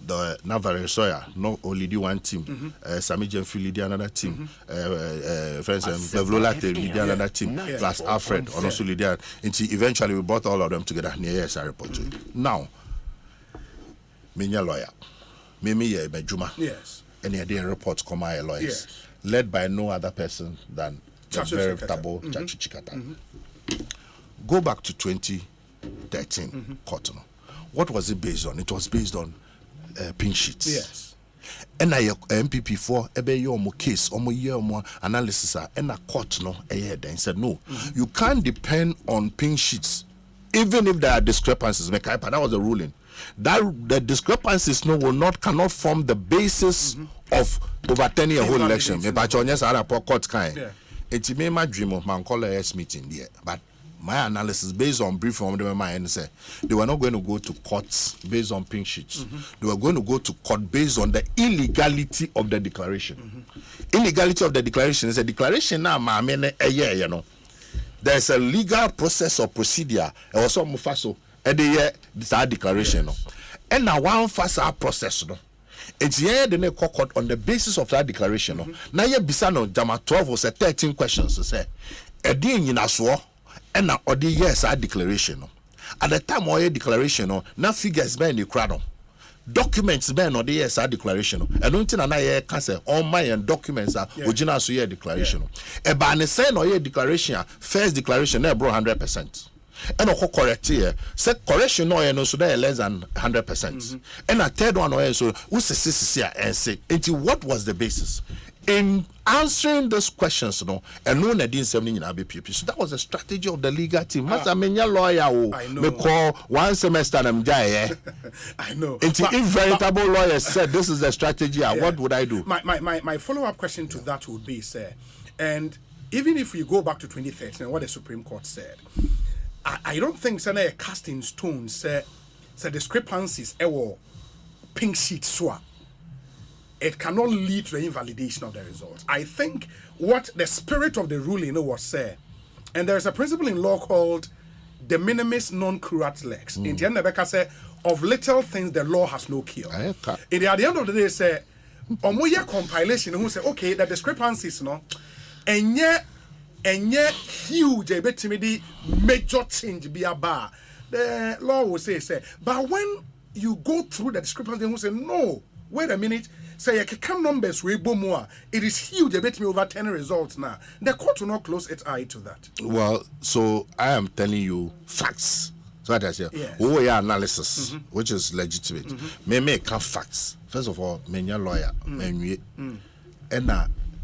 The Navarre Soya, not only the one team, Sami Jenfili, the another team, friends, Bevlola, the another team, plus Alfred, also Lydia. Until eventually we brought all of them together. Yes, I report to you. Now, Minya lawyer, Mimi Bejuma. Yes. And the reports come my lawyers, yes, led by no other person than the veritable Chachu Chikata. Go back to 2013, Cotton. What was it based on? It was based on pink sheets. Yes. And I MPP4 ebe your case omo year more analysis and a court no then said no, you can't depend on pink sheets even if there are discrepancies. That was the ruling. That the discrepancies cannot form the basis of overturning a whole election. Court kind. It's me my dream of my colleagues meeting there, but my analysis based on brief from the mind say they were not going to go to courts based on pink sheets. They were going to go to court based on the illegality of the declaration. Illegality of the declaration is a declaration now, you know. There's a legal process or procedure. Also, mufaso. And this declaration, no. And now one fast process, no. It's here the court on the basis of that declaration, no. Now you bisano jama 12 was 13 questions to say. A day in Aswo, and now or the yes our declaration, no. At the time or declaration, no, now figures by the crowd, documents by no the yes our declaration, I don't think I can say all my documents are original so your declaration. A ban say no your declaration, first declaration, they brought 100%. And a correct here, say correction no so they less than 100%. And a third one so who's the and say into what was the basis in answering those questions, no, and no didn't say in ABPP. So that was the strategy of the legal team. Master Menya lawyer, I know. Me call one semester and I know. If veritable lawyers said this is the strategy, what would I do? My follow-up question to that would be, sir, and even if we go back to 2013 and what the Supreme Court said, I don't think a cast in stone say discrepancies pink sheet swap. it cannot lead to the invalidation of the result. I think what the spirit of the ruling was said, and there is a principle in law called de minimis non curat lex. In the end, Rebecca said, of little things the law has no cure. At the end of the day, say, omoya compilation who say, okay, the discrepancies, no, and yet huge, a bit major change be a bar. The law will say, but when you go through the discrepancy, who say, no, wait a minute, say, I can numbers way more. It is huge, a bit me over 10 results now. The court will not close its eye to that. Well, so I am telling you facts. So that I say, oh yeah, analysis, which is legitimate. May make facts. First of all, many lawyer, and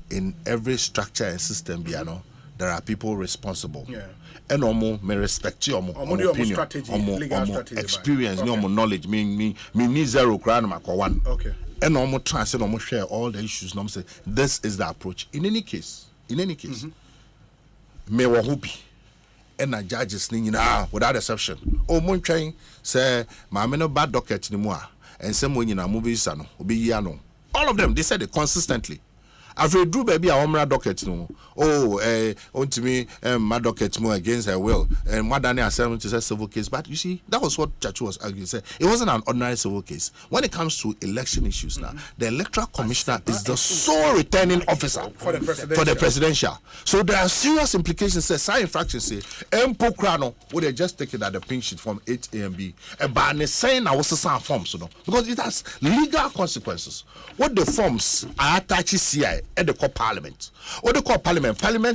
in every structure and system, there are people responsible. And may respect your opinion, strategy, experience, knowledge. Me need zero crown one. Okay. And translate, share all the issues. Say this is the approach. In any case, may wahubi. And the judges without exception. Oh, mon train say my no bad docket anymore. And some when you know movies all of them, they said it consistently. After drew baby a omra docket no. To me, my docket more against her will. And more than a 70 civil case. But you see, that was what Chachu was arguing. Said it wasn't an ordinary civil case. When it comes to election issues now, the electoral commissioner is the sole returning officer for the presidential. So there are serious implications. Say, side infraction say, Mpo Krano would have just taken that the pink sheet from 8 A and B. But saying I was a forms, because it has legal consequences. What the forms are attached CI at the core parliament. Or the core parliament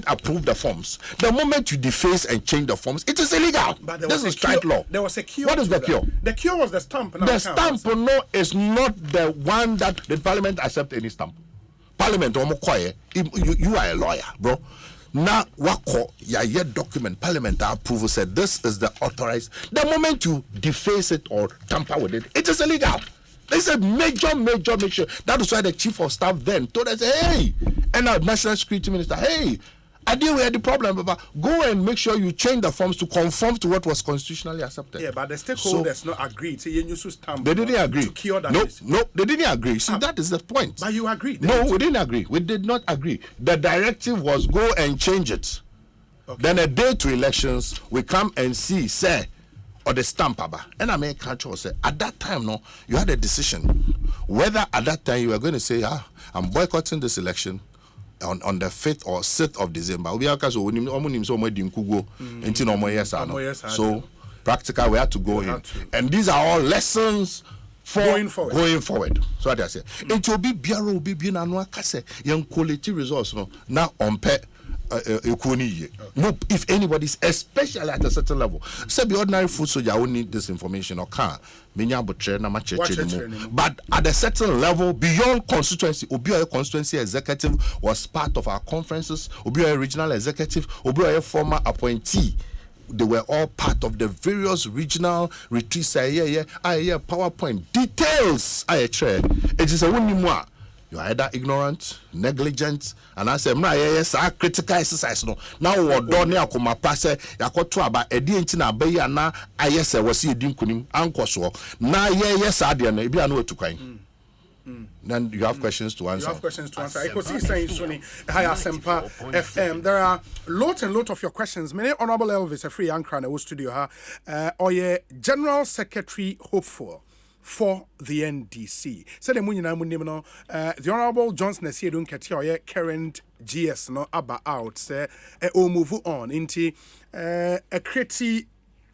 approved the forms. The moment you deface and change the forms, it is illegal. But this is strike law. There was a cure. What is the cure? The cure was the stamp. The stamp is not the one that the parliament accept any stamp. Parliament, you are a lawyer, bro. Now, your document, parliament approval said this is the authorized. The moment you deface it or tamper with it, it is illegal. It's a major. That is why the chief of staff then told us, hey, and our national security minister, hey, I deal with the problem, but go and make sure you change the forms to conform to what was constitutionally accepted. Yeah, but the stakeholders not agreed. They didn't agree. To cure that. No, they didn't agree. See, that is the point. But you agreed. No, we didn't agree. We did not agree. The directive was go and change it. Okay. Then a day to elections, we come and see, say, or the stamp and I make control say at that time you had a decision whether at that time you were going to say I'm boycotting this election on the 5th or 6th of December. So practical we had to go in. And these are all lessons for going forward. So what I say it will be bureau be young quality results now on pet. No, if anybody's, especially at a certain level, say the ordinary food soldier will need this information or can't. But at a certain level, beyond constituency, Obi constituency executive was part of our conferences. Obi regional executive, Obi former appointee. They were all part of the various regional retreats. PowerPoint details. It is a one. You are either ignorant, negligent, and I say, yes, I critical exercise. No, now we're done here. Come pass it. I got to about a dintina bay and now I yes, I was see dinkunim uncle so. Now, yes, I didn't. Maybe I know to kind. Then you have questions to answer. Ekosiisen Suni, hi Asempa FM. There are lots and lots of your questions. Many Honorable Elvis Afriyie Ankrah in the studio. Or your General Secretary hopeful for the NDC. So the the Honorable Johnson is here doing current GS no about out say or move on into a creative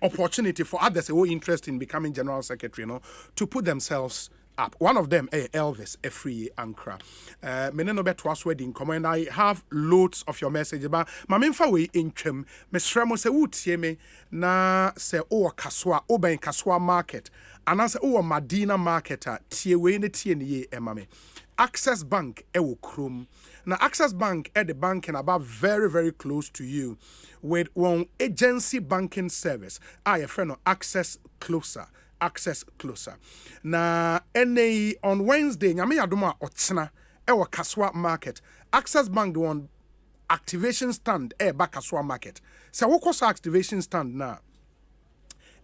opportunity for others who are interested in becoming General Secretary to put themselves up. One of them, Elvis Afriyie Ankrah. Meneno beto wedding come and I have loads of your message about mamemfa we intwem mesremo se wutie me na se o kaswa oben kaswa market anase o Madina marketer tie we ne tie ne ye emame Access Bank ewo krom na Access Bank the bank and about very very close to you with one agency banking service your friend Access Closer. Na NA on Wednesday, nyame yadoma otsena ewa Kaswa Market. Access Bank the one activation stand back Kaswa Market. So what's activation stand now?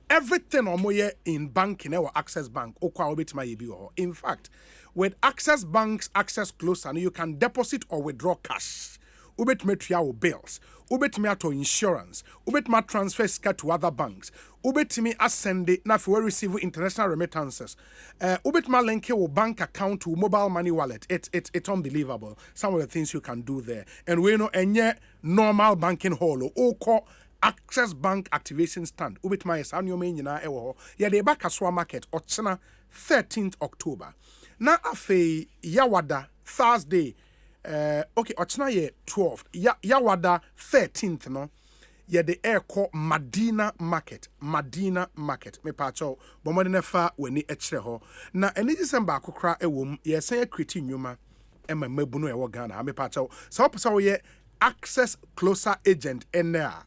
Everything omoye in banking ewa Access Bank okwa obetima yebi ho. In fact, With Access Bank's Access Closer, you can deposit or withdraw cash. Ubetumi tua bills. Ubetumi ato insurance. Ubetumi transfer sika to other banks. Ubetumi ascend it na we receive international remittances. Ubetumi link your bank account to mobile money wallet. It's unbelievable. Some of the things you can do there. And we know any normal banking hall or call Access Bank activation stand. Ubetumi is annual main na ewo. Ya de back aswa market ochina 13th October. Na afe yawada Thursday. Okay, ochina ye 12th. Yawada 13th no. Ye the air call Madina Market. Me pacho. Bomode nefa weni echre ho. Na eni December akokra ewom ye say kriti nyuma ema mebuno ewo Ghana. Me pacho. So opesa ye Access Closer agent enea.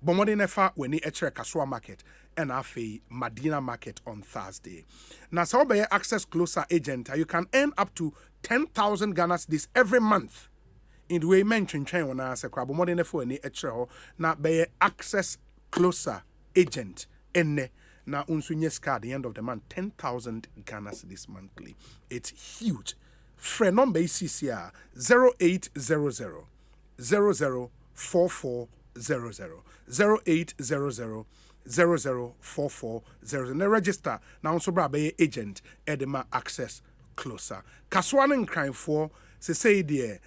Bomode nefa weni echre Kaswa Market. And afe Madina Market on Thursday. Now, so by Access Closer agent, you can earn up to 10,000 Ghana cedis every month. In the way mentioned, when I say crab, more than a phone, now by Access Closer agent, and now unsunyes at the end of the month, 10,000 Ghana cedis monthly. It's huge. Friend number CCR 0800 004400 0800 004400. Na register na onso bra be agent edema Access Closer. Kaswan Ankrah for say there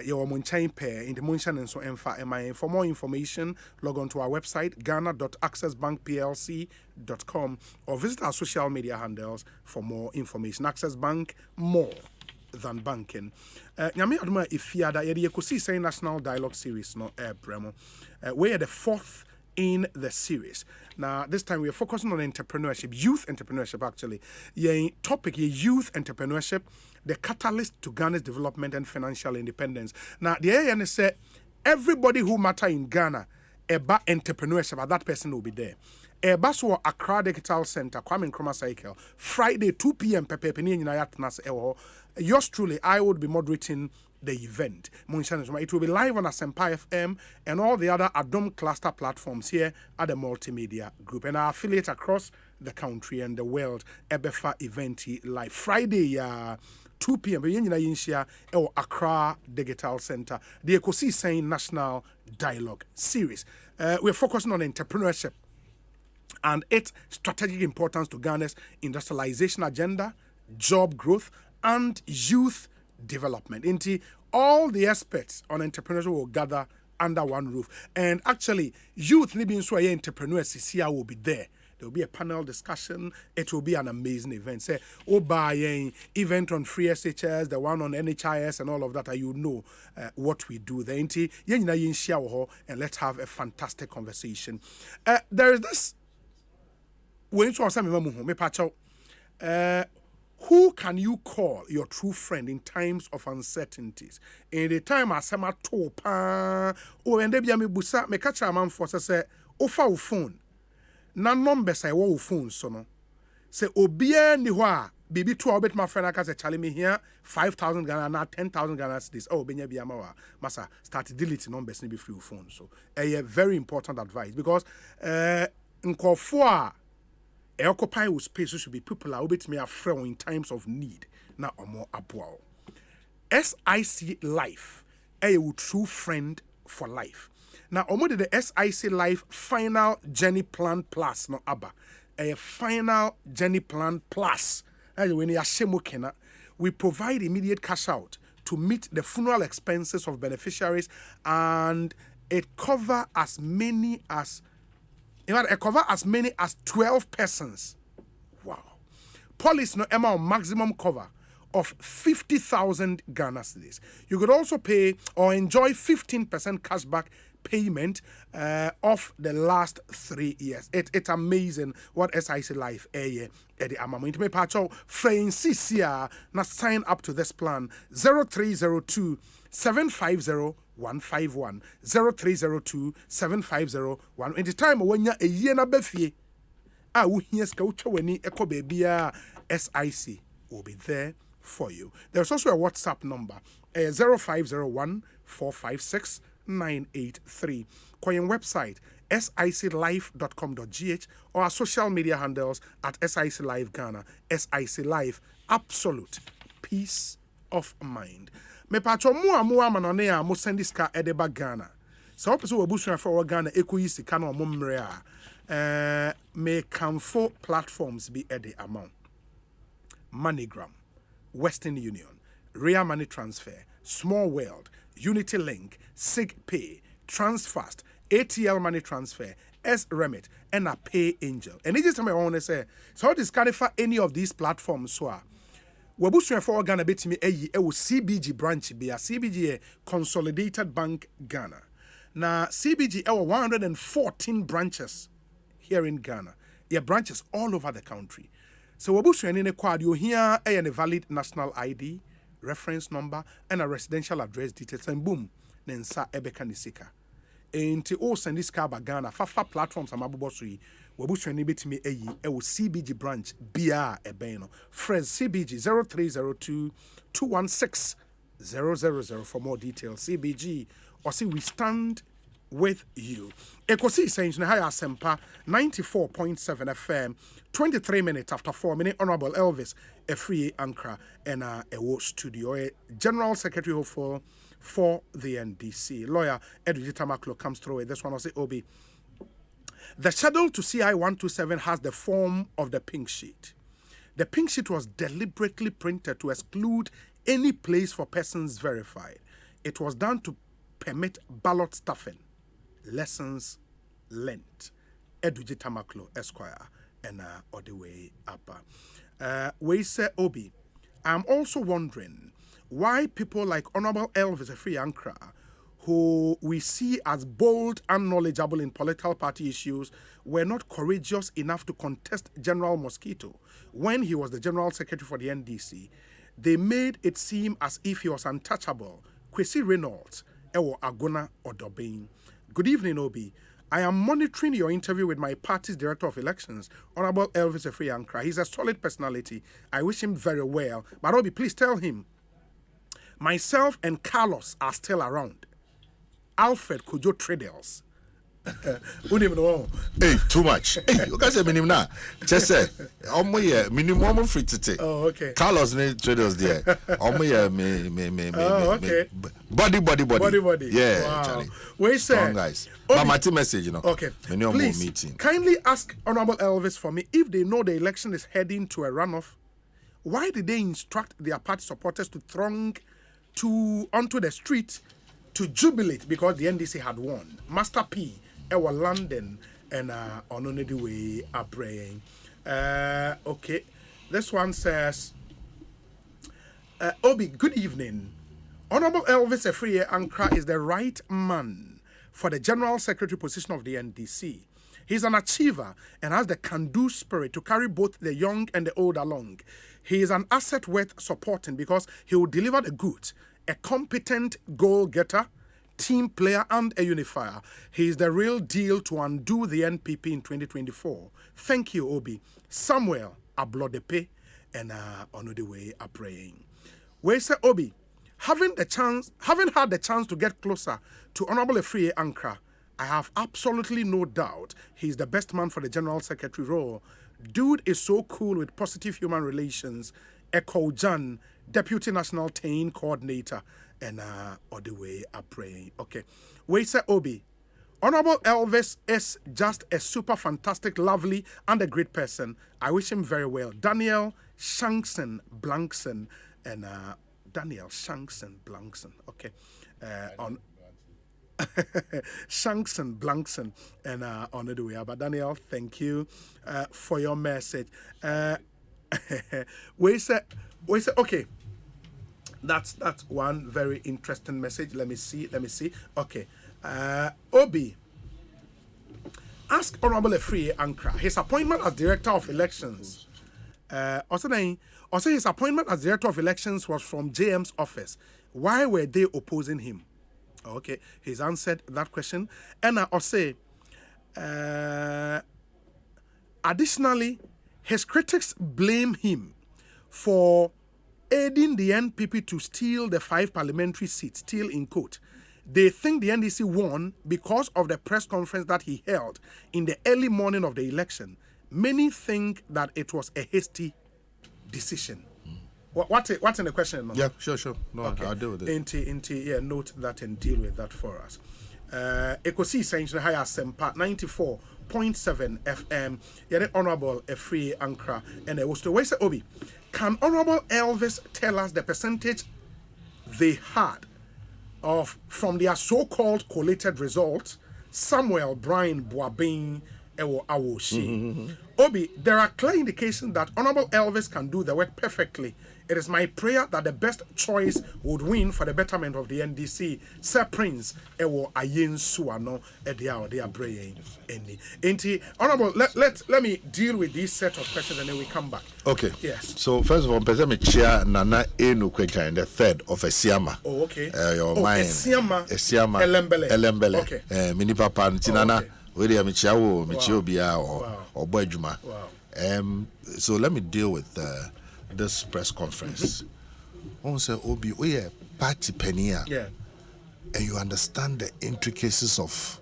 your monchan pair in the monchan and so MI. For more information, log on to our website ghana.accessbankplc.com or visit our social media handles for more information. Access Bank, more than banking. Nyame aduma ifiada yedi Ekosiisen National Dialogue Series no bremo. We are the fourth in the series. Now, this time we are focusing on entrepreneurship, youth entrepreneurship actually. Your topic, your youth entrepreneurship, the catalyst to Ghana's development and financial independence. Now, the AN said everybody who matter in Ghana about entrepreneurship, that person will be there. Baso Accra Digital Center, Kwame Nkrumah Cycle, Friday 2 p.m. Yours truly, I would be moderating the event. It will be live on Asempa FM and all the other Adom cluster platforms here at the Multimedia Group and our affiliate across the country and the world. Ebefa event live Friday 2 p.m. Accra Digital Center, the Ekosiisen National Dialogue Series. We're focusing on entrepreneurship and its strategic importance to Ghana's industrialization agenda, job growth, and youth development. Into all the aspects on entrepreneurship will gather under one roof. And actually, youth living so entrepreneurs CCR will be there. There will be a panel discussion. It will be an amazing event. Say, by event on free SHS, the one on NHIS and all of that, you know what we do there. And let's have a fantastic conversation. There is this. Who can you call your true friend in times of uncertainties? In the time I say my topa, and they be me busa me catch a man for say ofa phone. Na number say wo phone so no. Say obia ni ho a bibi to obet my friend aka say chale me here 5,000 Ghana na 10,000 Ghana this. Oh benya bi ama wa. Masa start delete numbers ni be free phone so. A very important advice because nkofo a occupy with space should be people are obet me afraid in times of need. Na omo aboa. SIC Life, a true friend for life. Now, omo the SIC Life Final Journey Plan Plus no aba. A Final Journey Plan Plus. We provide immediate cash out to meet the funeral expenses of beneficiaries, and it covers as many as 12 persons. Wow. Police no amount maximum cover of 50,000 Ghana cedis. You could also pay or enjoy 15% cashback payment of the last 3 years. It's amazing what SIC Life the amount. Me pacho Francis na sign up to this plan 0302 750 151 0302 750 1. In the time when you a year na befie we hear ska ucha weni eko baby SIC will be there for you. There's also a WhatsApp number 0501 456 983. Coin website siclife.com.gh or our social media handles at SIC Live Ghana, SIC Live absolute peace of mind. Me pacho mu amanone a mo send this car edeba Ghana. So opeso wabusu for Ghana Ekosiisen ka na omomre a me camfo platforms be ede amount. MoneyGram, Western Union, Real Money Transfer, Small World, Unity Link, SigPay, Transfast, ATL Money Transfer, S-Remit, and a Pay Angel. And this is what I want to say. So this carry for any of these platforms. So, Wabusu for Ghana bet me a CBG branch be a CBG Consolidated Bank Ghana. Now CBG 114 branches here in Ghana. Yeah, branches all over the country. So Wabusu in a quad you hear a valid national ID, reference number, and a residential address details, and boom, then sa ebeka nisika. Enti o send this car Ghana fafa platforms amabobosui Wabusu ni betimi eyi e wo CBG branch bia ebeno Fres CBG 0302-216-000 for more details. CBG or see we stand with you. Ekosiisen na higher sempa 94.7 FM 23 minutes after 4 minutes. Honorable Elvis Afriyie Ankrah and a studio General Secretary hopeful for the NDC. Lawyer Edwin Tamaklo comes through with this one. I'll say, Obi. The schedule to CI 127 has the form of the pink sheet. The pink sheet was deliberately printed to exclude any place for persons verified. It was done to permit ballot stuffing. Lessons learned. Edwin Tamaklo, Esquire, and all the way up. We say, Obi, I'm also wondering why people like Honorable Elvis Afriyie Ankrah, who we see as bold and knowledgeable in political party issues, were not courageous enough to contest General Mosquito when he was the General Secretary for the NDC. They made it seem as if he was untouchable. Kwesi Reynolds, Ewo Agona Odobain. Good evening, Obi. I am monitoring your interview with my party's Director of Elections, Honorable Elvis Afriyie Ankrah. He's a solid personality. I wish him very well. But Obi, please tell him, myself and Carlos are still around. Alfred Kojo Tradels. Hey, too much. Hey, you guys say minimum now. Just say, minimum free today. Oh, okay. Carlos ne Tradels there. Okay. Body. Yeah, wow. Charlie. Wait, strong guys. But my team message, you know. Okay. Please, meeting. Kindly ask Honorable Elvis for me if they know the election is heading to a runoff. Why did they instruct their party supporters to throng onto the street to jubilate because the NDC had won? Master P, Ewa London, and on the way are praying. Okay, this one says, Obi, good evening. Honorable Elvis Afriyie Ankrah is the right man for the General Secretary position of the NDC. He's an achiever and has the can-do spirit to carry both the young and the old along. He is an asset worth supporting because he will deliver the goods. A competent goal-getter, team player, and a unifier. He is the real deal to undo the NPP in 2024. Thank you, Obi. Samuel Ablodepe and on the way are praying. We say, Obi, having had the chance to get closer to Honorable Afriyie Ankrah, I have absolutely no doubt he's the best man for the General Secretary role. Dude is so cool with positive human relations. Ekosiisen, Deputy National Team Coordinator, and all the way are praying. Okay. We say, Obi, Honorable Elvis is just a super fantastic, lovely, and a great person. I wish him very well. Daniel Shankson Blankson, and Daniel Shankson Blankson. Okay. On Shankson Blankson, and on the way. But Daniel, thank you for your message. We say, okay. That's one very interesting message. Let me see. Okay. Obi, ask Honorable Afriyie Ankrah. His appointment as Director of Elections. Also his appointment as Director of Elections was from JM's office. Why were they opposing him? Okay, he's answered that question. And I'll say, additionally, his critics blame him for aiding the NPP to steal the 5 parliamentary seats, steal in quote. They think the NDC won because of the press conference that he held in the early morning of the election. Many think that it was a hasty decision. What's in the question? No? Yeah, sure. No, okay. I'll deal with it. Yeah, note that and deal with that for us. Ekosiisen higher Sempa 94.7 FM. Yeah, the Honorable Afriyie Ankrah and it was to waste Obi. Can Honorable Elvis tell us the percentage they had from their so-called collated results? Samuel Brian Boabin Ewo Awoshi. Obi, there are clear indications that Honorable Elvis can do the work perfectly. It is my prayer that the best choice would win for the betterment of the NDC. Sir Prince Ewo Ayen Suano Edia Brain any. Honorable, let me deal with this set of questions and then we come back. Okay. Yes. So first of all, Pesame Chia Nana Enu Kweka, the third of Esiama. Oh, okay. Your mind. Esiama. Elembele. Okay. Mini Papa Tinana. William Michiawo, Michiobia or Boyjuma. Wow. So let me deal with this press conference. One say, Obi, we are party penny. Yeah. And you understand the intricacies of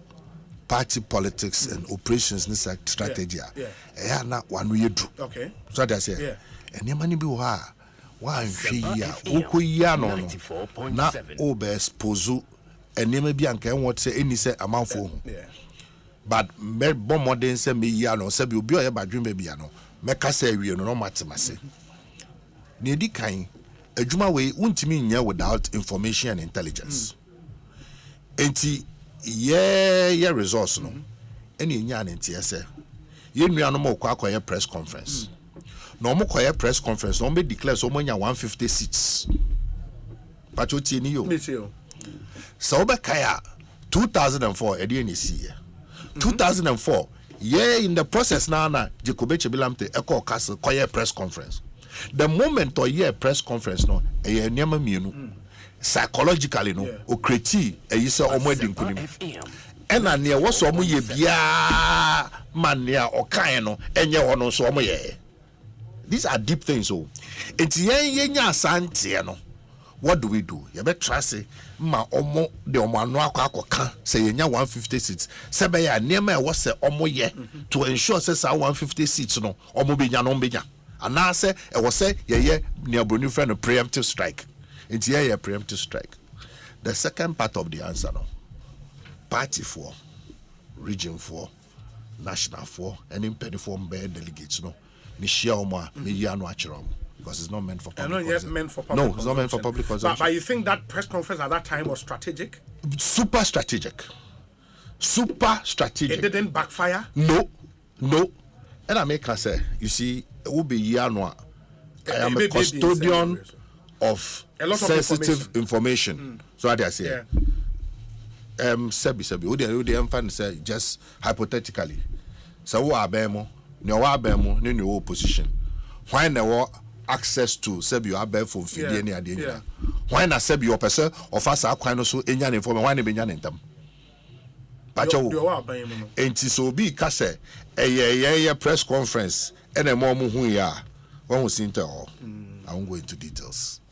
party politics and operations in this strategy. Yeah. Not one we do. Okay. So that's it. Yeah. And your money be one she ya no na obe spozu and you may be anke what say any say amount for. Yeah. But me bon modern say me ya no say be obi o ba dwen be no meka say wie no matemase ne di kan adwuma we untimi nya without information and intelligence enti ye resource no ene nya na enti ese ye nua no mo kwa akoye press conference no mo koye press conference no be declare so mo nya 150 seats patroti ni yo so be kaya 2004 ede ni see 2004, yeah, in the process now, Jacobe Chebilamte, Echo Castle, Koye press conference. The moment or year press conference, no, a nyama minu, psychologically, no, o kreti, a yisa or wedding kunim. And I near was some ye bia mania or kaino, and ye ono so ye. These are deep things, so it's ye santiano. What do we do? You better trust ma omo de omo anu akwa say nya 150 seats. Sebe ya niema was say omo ye to ensure say 150 seats no omo benya no benya. Ana say e was say ye near broni friend a preemptive strike. It's ye preemptive strike. The second part of the answer no. Party 4, region 4, national 4, and in penny 4 delegates no. Ni share omo me ya no achiro. Because it's not meant for public consumption. No, it's not meant for public consumption. But you think that press conference at that time was strategic? Super strategic. It didn't backfire? No. And I make her say, you see, it will be Yanwa. I am a custodian of sensitive information. So what I say? Sebi. Udi am say just hypothetically. So what abemo? No opposition. Why no access to sebi you abeg for fidie ni ade nya why na sebi your person of us akwan no so enya na inform why na benya na ntam pacho enti so bi ka say eye press conference ene mo hu ya won hu sin tell I won't go into details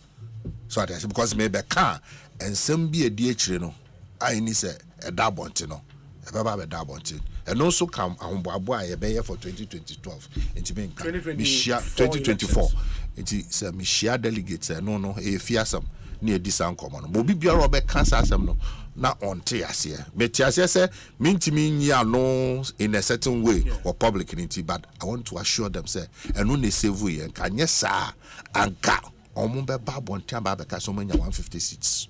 so that because maybe can and some be a DH no I ni say a dabonti no e baba be dabonti and also come ahomboabo a ye be for 2012 enti me 2024 enti say me share delegates no e fiasam na edi san komo no bo bibia be cancer asem no na onte ase me ti ase say me ntimi nyia no in a certain way or public enti but I want to assure them say enu na save ye kan nye sa anka omo be ba bonte aba be ka so manya 150 seats.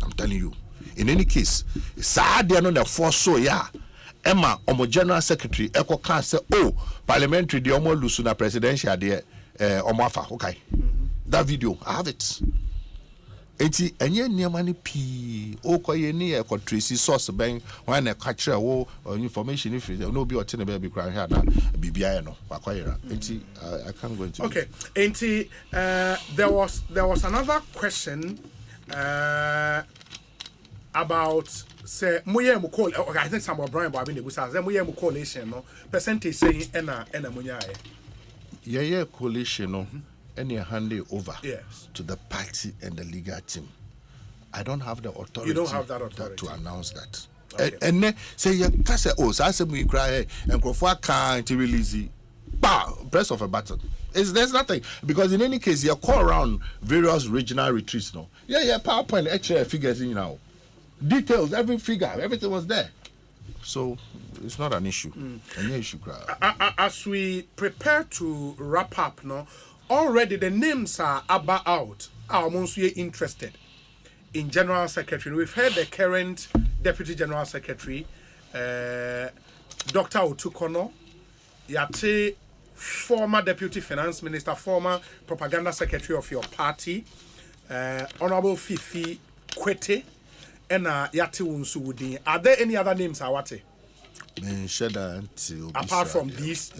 I'm telling you. In any case, sa de no na force so ya Emma omo general secretary eko kan say oh parliamentary de omo lusu na presidential de omo afa okay. That video I have it. Enti enye niam ani pi o koye ni e ko tracy source ben when na ka kire wo information if no be ote na be kra here na bibia no akoyera. Enti I can't go into okay it. Enti there was another question about say moye mu call okay, I think Samuel Brian Boabin de busa say moye mu coalition no percentage saying ena monya yeah coalition no any hand it over yes. to the party and the legal team. I don't have the authority. You don't have that authority to announce that. Okay. And say you can say oh so I say we cry and crofo can't release it. Bah, press of a button. There's nothing. Because in any case, you call around various regional retreats, no? Yeah, PowerPoint, extra figures in now. Details, every figure, everything was there. So it's not an issue. Any issue. As we prepare to wrap up, no, already the names are out. Are most interested in General Secretary. We've heard the current Deputy General Secretary, Dr. Otukono, Yate, former Deputy Finance Minister, former Propaganda Secretary of your party, Honorable Fifi Kwete, and Yate Wunsuwudi. Are there any other names, Awate? Apart from these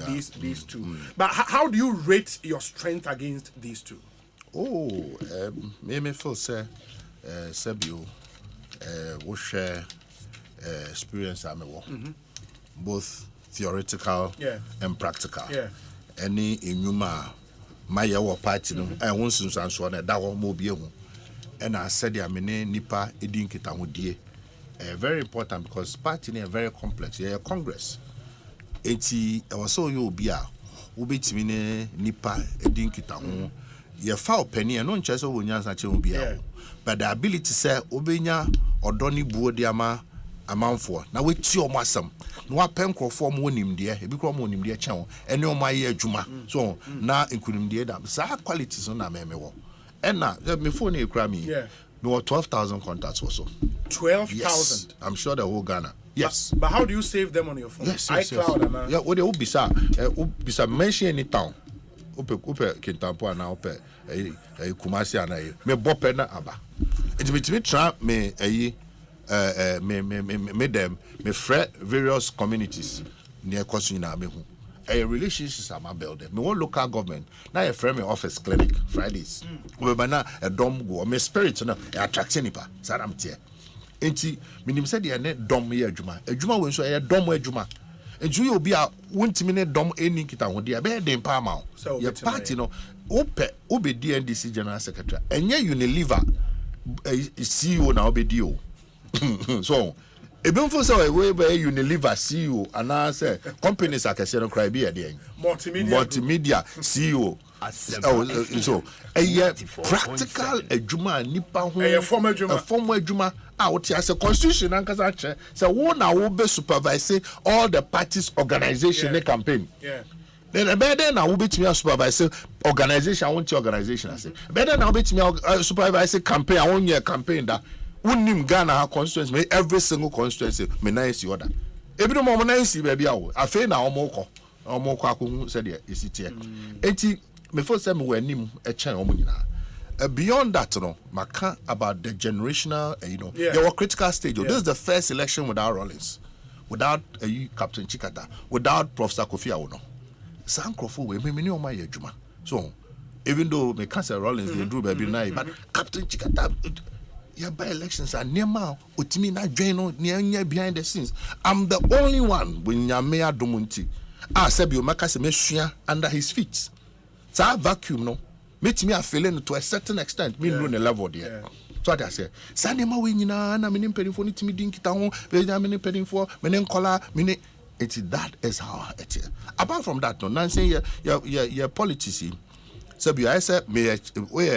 two. But how do you rate your strength against these two? Me feel say Sebio we share experience both theoretical and practical. Any inuma my party no I won since and so na da ho mo bie hu and I said ya mene nipa edin kita hodie very important because party is very complex. Yeah, Congress. Eti also you obi a obetimi ne nipa edin kita ho ye fa opani no nche so wonya sache obi a but the ability say obenya odoni buo de ama amanfo na weti omo asam na wapen krofo mo nimde ebi kro mo nimde chen ene omo aye adwuma so na nkunimde da sa quality so na memewo ena me phone e kra me no 12,000 contacts also. 12,000. Yes, I'm sure the whole Ghana. Yes. But how do you save them on your phone? Yes. iCloud. Yeah, what they ubisa mention any town. Upe Kintampo na upe Kumasi ana me bope na aba. It me try me me fret various communities near Ekosiisen na me hu. Relationships are my building. Me one local government. Now a friend me office clinic Fridays. We na a dom go. Me spirit na attract nipa. Sadam tie. Enti minim say dey na dom ye adwuma. Adwuma we so e dom adwuma. Enju ye obi a wontimi ne dom eni kita ho dey be dey pa ma. Your party no obe DNDC General Secretary. Enye Unilever CEO na obe di o. So even for so we be Unilever CEO and say companies are kese cry be there multimedia CEO so practical adwuma nipa ho form adwuma what as a constitution and kasa che say wo na wo be supervise all the parties organization campaign then better now we betimi supervise organization I want your organization I say better now betimi supervise campaign I want your campaign that unim Ghana constituency every single constituency me nice order ebi no nice baby awo afi na omoko akonu said there is it here enti me first say me wanim e chen omo nyina beyond that no maka about the generational there were critical stage this is the first election without Rollins without Captain Chikata without Professor Kofi Awono Sankrofo we me ni oma ye adwuma so even though me cancel Rollins they do baby na but Captain Chikata yeah, by elections are near now. Utimi na join near behind the scenes. I'm the only one when Yamea Domunti. Sebio Makase Meshia under his feet. So I vacuum no. Meet me a feeling to a certain extent. Me no level there. So I say, Sanema winina na minim pedin for nitimi dinkita ho. Beja minim pedin for menen kola mine. It's that is how it is. Apart from that, no. Nan say your politics. Sebio I say me we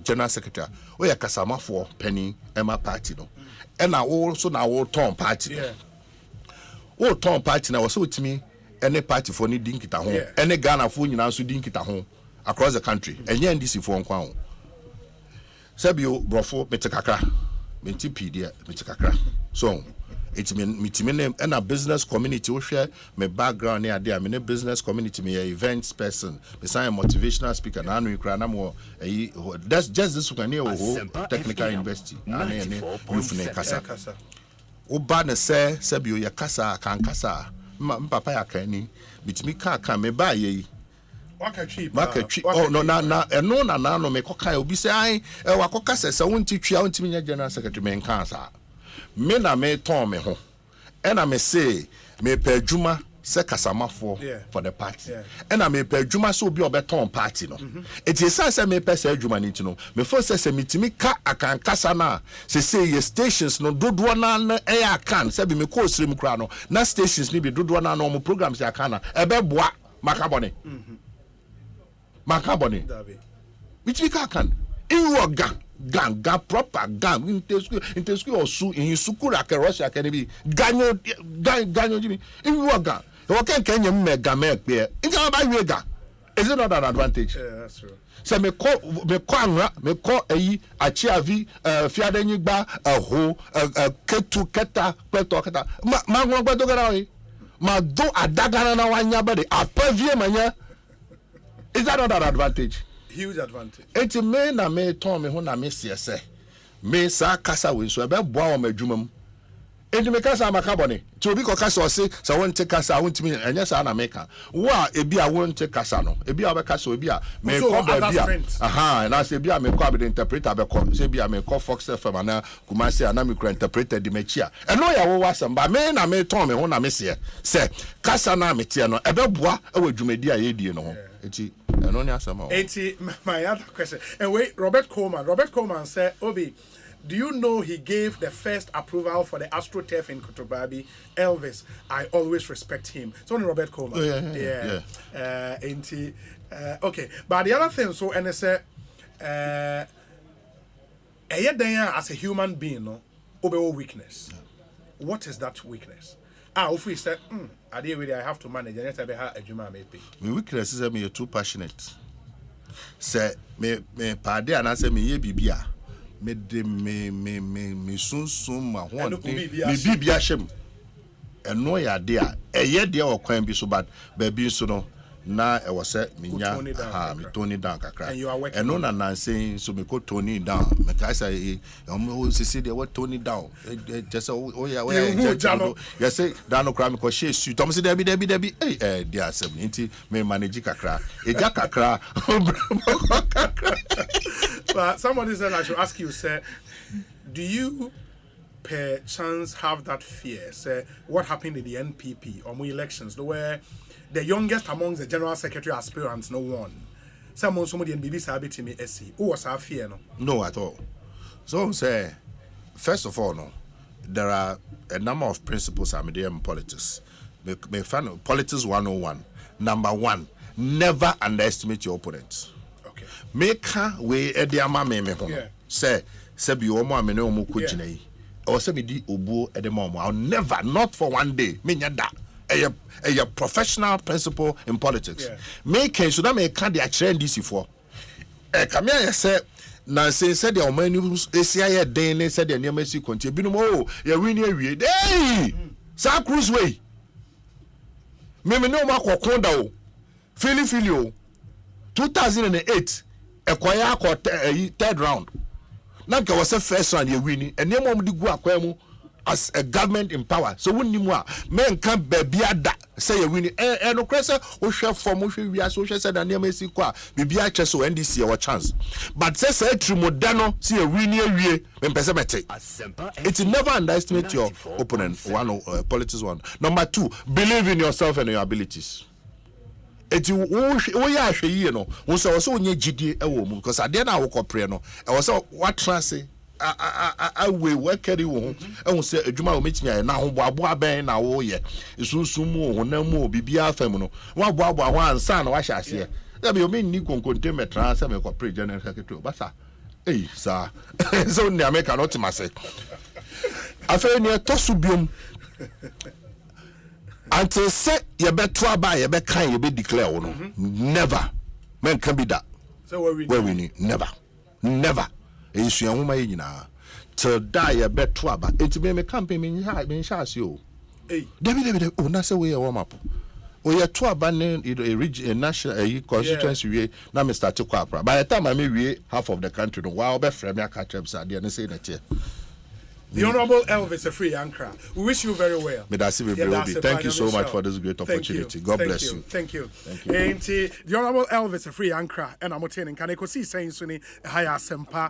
general secretary. We are Kasama for Penny Emma Party no. And I also now all Tom Party. All Tom Party now so to me any party for ni dinkita home. Any Ghana for you now so dinkita home across the country. And yeah this for nkwa. Sebio brofo metekakra. Menti PD metekakra. So it's me and a business community we share my background here there. I'm in a business community, me a events person, beside a motivational speaker, na anu ikra na mo that's just this one here technical university. Youth kasa. Oba na say Sebio ya kasa kan kasa. Papa ya kani bitimi ka me ba ye Market oh no na me koka obi say ai wakoka se wonti twa wonti nya general secretary men kansa me na me ton me ho and I me say me pe adwuma se kasamafo for the party and I me pe adwuma so obi obeton party no it is say me pe se adwuma ni no me for say mitimi ka akan kasa na say ye stations no dodo na e akan say be me ko osrim kra no na stations ni be dodo na no mo programs ya kana e be boa makabone Makaboni. Which we can. You gang proper gang into school or su in Sukura Russia can be ganyo Jimmy. In you gang. You can you make a make beer. In the is it not an advantage? Yeah, that's true. So me call a chiavi fiadeni ba a ho ketu keta peto keta ma ngwa do gara ma do adagana na wanya bade apavie manya. Is that not an advantage? Huge advantage. Enti me na me ton me ho na me se me sa kasa we so e be boa o madwumam. Enti me kasa makabone ti obi ko kasa o se so won te kasa won timi enya sa na meka wo a ebi a won te kasa no ebi a be kasa obi a me ko ba bia na se ebi a me ko be interpreter be ko se ebi a me ko Fox FM na Kumasi na me ko interpreter di mechia eno ya wo wasam ba me na me ton me ho na me se kasa na me tie no e be boa e wadwumadi a ye die no ho enti eno ni asama. Enti my other question and wait, Robert Coleman said, Obi, do you know he gave the first approval for the AstroTurf in Kotobabi? Elvis, I always respect him. It's only Robert Coleman. Yeah. Okay, but the other thing, so and I said, as a human being, no, obey weakness. What is that weakness? If we said, I have to manage, and I have a juma maybe. My weakness is that me too passionate. Say me pade and I say me ye bibia. Me de me sun ma ho me bibia shem eno ya de a eye de o kwan bi so bad baby so no na e was say me nya me tone down kakra eno na nansen so me ko tone down me ka say o sisi de what tone down just oh yeah you say down no kra me ko she su tom say debi eh dia asem nti me manage kakra eja kakra. But somebody said I should ask you, sir, do you per chance have that fear, sir, what happened in the NPP or more elections, where the youngest amongst the general secretary aspirants no won? Somebody in BBC sabi to me, who was our fear, no? No, at all. So, say, first of all, no, there are a number of principles I'm in politics. Politics 101. Number one, never underestimate your opponents. Make we ediama me hono say bi o mo amene o mo kogina yi o say me di obuo edema mo I'll never, not for one day, me nya da a professional principle in politics. Make so that me can the actual DC for come here say na say the omani esia den ne say the niam si kontie binom o ya wini awie dey sa cruise way me no ma kokonda o fili o 2008 Ekwaya third round. Nanka was a first round you winning, and name of the Guaquemu as a government in power. So when you men can't be say you winning and no cressa or chef for motion we are social said and near Messi qua be a chess or NDC our chance. But says a trimodano see a winning when Pesamete. It's never underestimate your opponent. One politics one. Number two, believe in yourself and your abilities. Eti wo ya hwe yi no wo so onye gidie e wo mu because ade na wo kopre no e wo so what transe we carry wo ho e wo se adwuma wo metimi aye na ho boabo aben na wo ye isunsun mu ho na mu bibia afam no wo boabo ho ansa na wa hye ase da bi o me ni konkonte me transe me kopre general secretary basa sa so ni America not mase afa ni to subiom until say you better aba you be kind you be declare no never men can be that so where we need never esu en homa yina till die you better aba enti me campaign me sha ase o David oh na say we warm up o ye to aba ne a national constituency we na me start to kwapra by the time I we half of the country no wa be frame aka chebs ade na say na tie. The Honorable Elvis Afriyie Ankrah, we wish you very well. Thank you so much for this great opportunity. God bless you. Thank you. And the Honorable Elvis Afriyie Ankrah, and I'm attending Ekosiisen Suni Haya Sempa